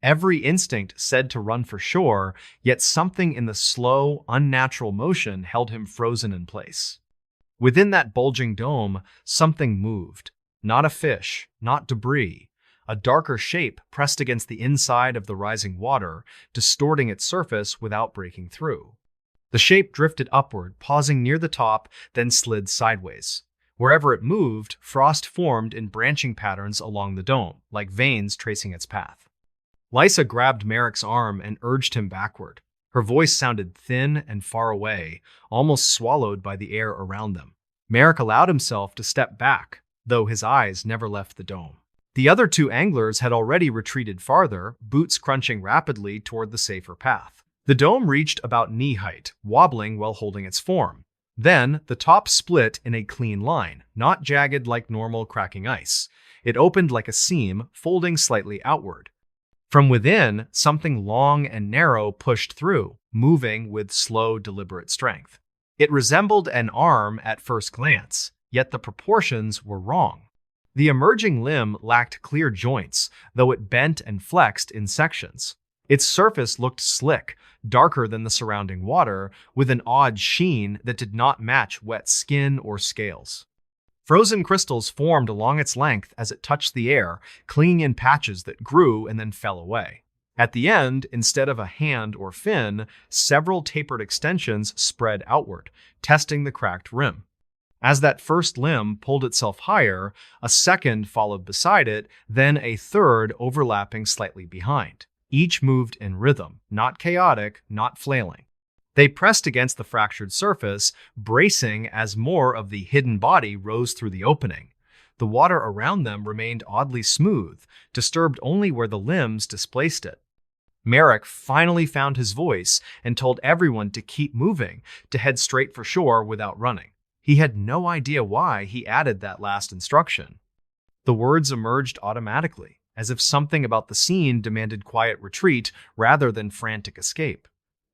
Every instinct said to run for shore, yet something in the slow, unnatural motion held him frozen in place. Within that bulging dome, something moved. Not a fish, not debris. A darker shape pressed against the inside of the rising water, distorting its surface without breaking through. The shape drifted upward, pausing near the top, then slid sideways. Wherever it moved, frost formed in branching patterns along the dome, like veins tracing its path. Lisa grabbed Marek's arm and urged him backward. Her voice sounded thin and far away, almost swallowed by the air around them. Merrick allowed himself to step back, though his eyes never left the dome. The other two anglers had already retreated farther, boots crunching rapidly toward the safer path. The dome reached about knee height, wobbling while holding its form. Then, the top split in a clean line, not jagged like normal cracking ice. It opened like a seam, folding slightly outward. From within, something long and narrow pushed through, moving with slow, deliberate strength. It resembled an arm at first glance, yet the proportions were wrong. The emerging limb lacked clear joints, though it bent and flexed in sections. Its surface looked slick, darker than the surrounding water, with an odd sheen that did not match wet skin or scales. Frozen crystals formed along its length as it touched the air, clinging in patches that grew and then fell away. At the end, instead of a hand or fin, several tapered extensions spread outward, testing the cracked rim. As that first limb pulled itself higher, a second followed beside it, then a third overlapping slightly behind. Each moved in rhythm, not chaotic, not flailing. They pressed against the fractured surface, bracing as more of the hidden body rose through the opening. The water around them remained oddly smooth, disturbed only where the limbs displaced it. Merrick finally found his voice and told everyone to keep moving, to head straight for shore without running. He had no idea why he added that last instruction. The words emerged automatically, as if something about the scene demanded quiet retreat rather than frantic escape.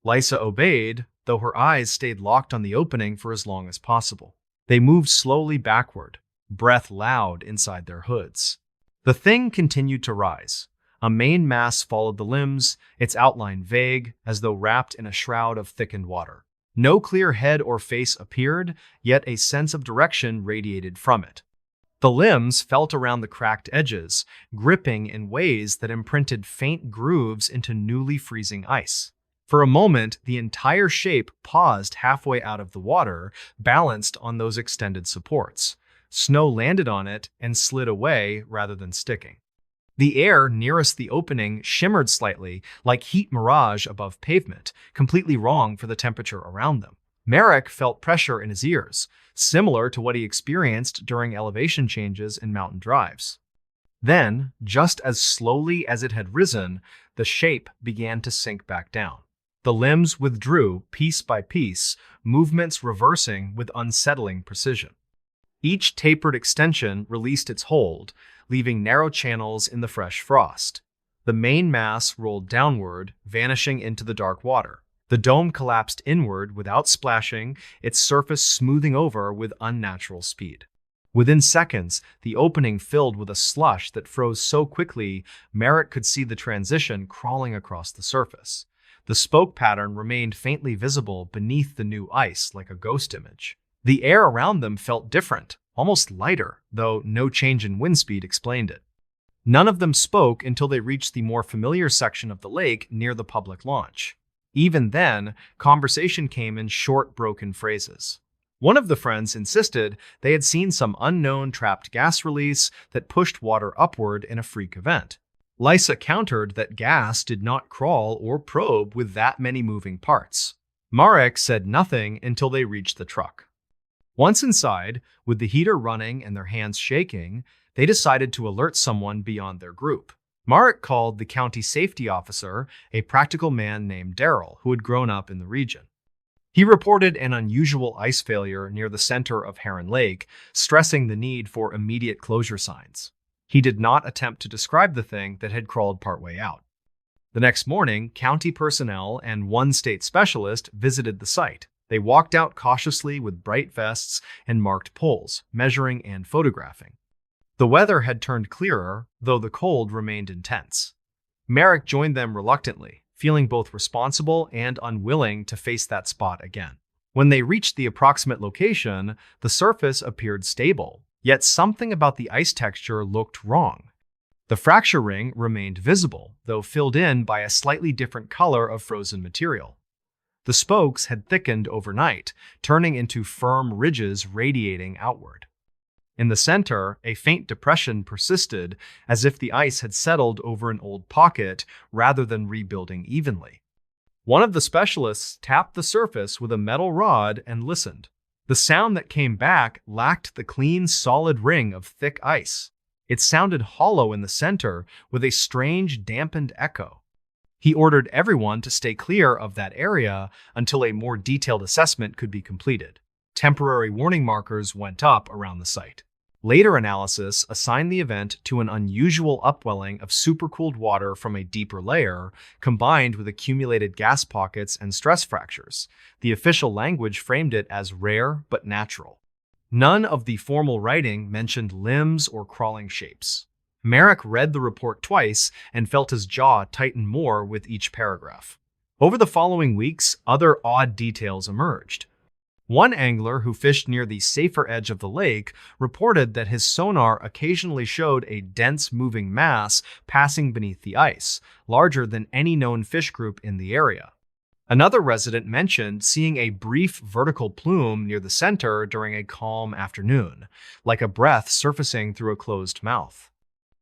Lysa obeyed, though her eyes stayed locked on the opening for as long as possible. They moved slowly backward, breath loud inside their hoods. The thing continued to rise. A main mass followed the limbs, its outline vague, as though wrapped in a shroud of thickened water. No clear head or face appeared, yet a sense of direction radiated from it. The limbs felt around the cracked edges, gripping in ways that imprinted faint grooves into newly freezing ice. For a moment, the entire shape paused halfway out of the water, balanced on those extended supports. Snow landed on it and slid away rather than sticking. The air nearest the opening shimmered slightly, like heat mirage above pavement, completely wrong for the temperature around them. Merrick felt pressure in his ears, similar to what he experienced during elevation changes in mountain drives. Then, just as slowly as it had risen, the shape began to sink back down. The limbs withdrew piece by piece, movements reversing with unsettling precision. Each tapered extension released its hold, leaving narrow channels in the fresh frost. The main mass rolled downward, vanishing into the dark water. The dome collapsed inward without splashing, its surface smoothing over with unnatural speed. Within seconds, the opening filled with a slush that froze so quickly, Merrick could see the transition crawling across the surface. The spoke pattern remained faintly visible beneath the new ice like a ghost image. The air around them felt different, almost lighter, though no change in wind speed explained it. None of them spoke until they reached the more familiar section of the lake near the public launch. Even then, conversation came in short, broken phrases. One of the friends insisted they had seen some unknown trapped gas release that pushed water upward in a freak event. Lysa countered that gas did not crawl or probe with that many moving parts. Marek said nothing until they reached the truck. Once inside, with the heater running and their hands shaking, they decided to alert someone beyond their group. Marek called the county safety officer, a practical man named Daryl, who had grown up in the region. He reported an unusual ice failure near the center of Heron Lake, stressing the need for immediate closure signs. He did not attempt to describe the thing that had crawled partway out. The next morning, county personnel and one state specialist visited the site. They walked out cautiously with bright vests and marked poles, measuring and photographing. The weather had turned clearer, though the cold remained intense. Merrick joined them reluctantly, feeling both responsible and unwilling to face that spot again. When they reached the approximate location, the surface appeared stable, yet something about the ice texture looked wrong. The fracture ring remained visible, though filled in by a slightly different color of frozen material. The spokes had thickened overnight, turning into firm ridges radiating outward. In the center, a faint depression persisted, as if the ice had settled over an old pocket rather than rebuilding evenly. One of the specialists tapped the surface with a metal rod and listened. The sound that came back lacked the clean, solid ring of thick ice. It sounded hollow in the center with a strange, dampened echo. He ordered everyone to stay clear of that area until a more detailed assessment could be completed. Temporary warning markers went up around the site. Later analysis assigned the event to an unusual upwelling of supercooled water from a deeper layer, combined with accumulated gas pockets and stress fractures. The official language framed it as rare but natural. None of the formal writing mentioned limbs or crawling shapes. Merrick read the report twice and felt his jaw tighten more with each paragraph. Over the following weeks, other odd details emerged. One angler who fished near the safer edge of the lake reported that his sonar occasionally showed a dense moving mass passing beneath the ice, larger than any known fish group in the area. Another resident mentioned seeing a brief vertical plume near the center during a calm afternoon, like a breath surfacing through a closed mouth.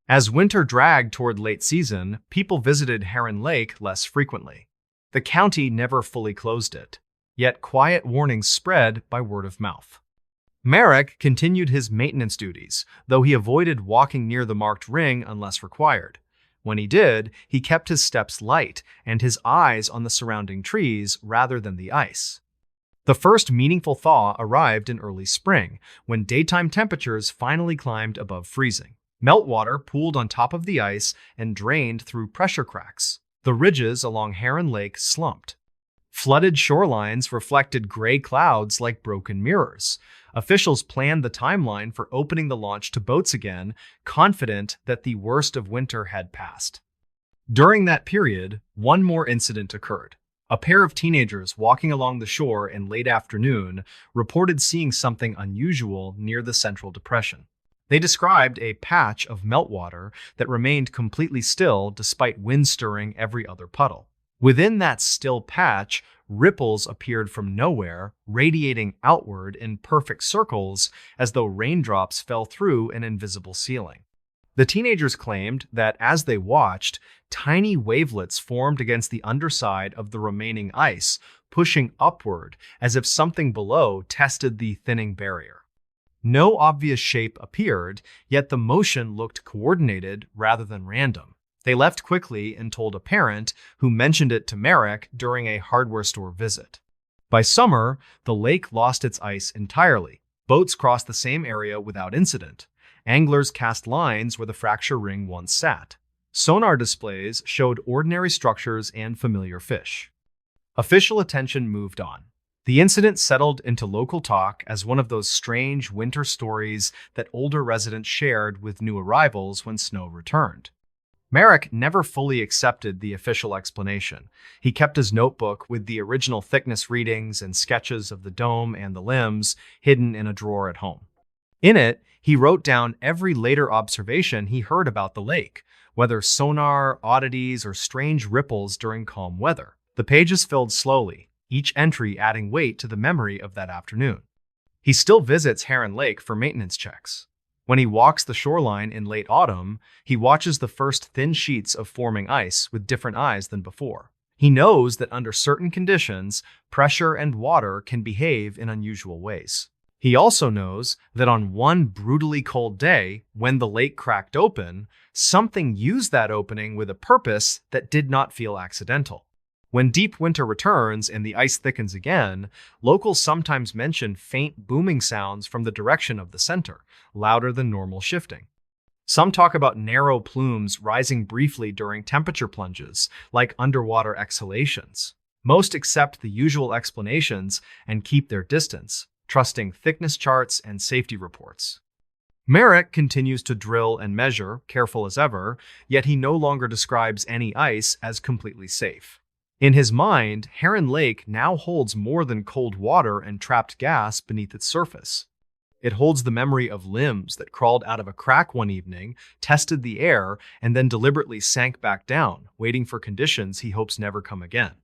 As winter dragged toward late season, people visited Heron Lake less frequently. The county never fully closed it. Yet quiet warnings spread by word of mouth. Merrick continued his maintenance duties, though he avoided walking near the marked ring unless required. When he did, he kept his steps light and his eyes on the surrounding trees rather than the ice. The first meaningful thaw arrived in early spring, when daytime temperatures finally climbed above freezing. Meltwater pooled on top of the ice and drained through pressure cracks. The ridges along Heron Lake slumped. Flooded shorelines reflected gray clouds like broken mirrors. Officials planned the timeline for opening the launch to boats again, confident that the worst of winter had passed. During that period, one more incident occurred. A pair of teenagers walking along the shore in late afternoon reported seeing something unusual near the Central Depression. They described a patch of meltwater that remained completely still despite wind stirring every other puddle. Within that still patch, ripples appeared from nowhere, radiating outward in perfect circles as though raindrops fell through an invisible ceiling. The teenagers claimed that as they watched, tiny wavelets formed against the underside of the remaining ice, pushing upward as if something below tested the thinning barrier. No obvious shape appeared, yet the motion looked coordinated rather than random. They left quickly and told a parent who mentioned it to Merrick during a hardware store visit. By summer, the lake lost its ice entirely. Boats crossed the same area without incident. Anglers cast lines where the fracture ring once sat. Sonar displays showed ordinary structures and familiar fish. Official attention moved on. The incident settled into local talk as one of those strange winter stories that older residents shared with new arrivals when snow returned. Merrick never fully accepted the official explanation. He kept his notebook with the original thickness readings and sketches of the dome and the limbs hidden in a drawer at home. In it, he wrote down every later observation he heard about the lake, whether sonar, oddities, or strange ripples during calm weather. The pages filled slowly, each entry adding weight to the memory of that afternoon. He still visits Heron Lake for maintenance checks. When he walks the shoreline in late autumn, he watches the first thin sheets of forming ice with different eyes than before. He knows that under certain conditions, pressure and water can behave in unusual ways. He also knows that on one brutally cold day, when the lake cracked open, something used that opening with a purpose that did not feel accidental. When deep winter returns and the ice thickens again, locals sometimes mention faint booming sounds from the direction of the center, louder than normal shifting. Some talk about narrow plumes rising briefly during temperature plunges, like underwater exhalations. Most accept the usual explanations and keep their distance, trusting thickness charts and safety reports. Merrick continues to drill and measure, careful as ever, yet he no longer describes any ice as completely safe. In his mind, Heron Lake now holds more than cold water and trapped gas beneath its surface. It holds the memory of limbs that crawled out of a crack one evening, tested the air, and then deliberately sank back down, waiting for conditions he hopes never come again.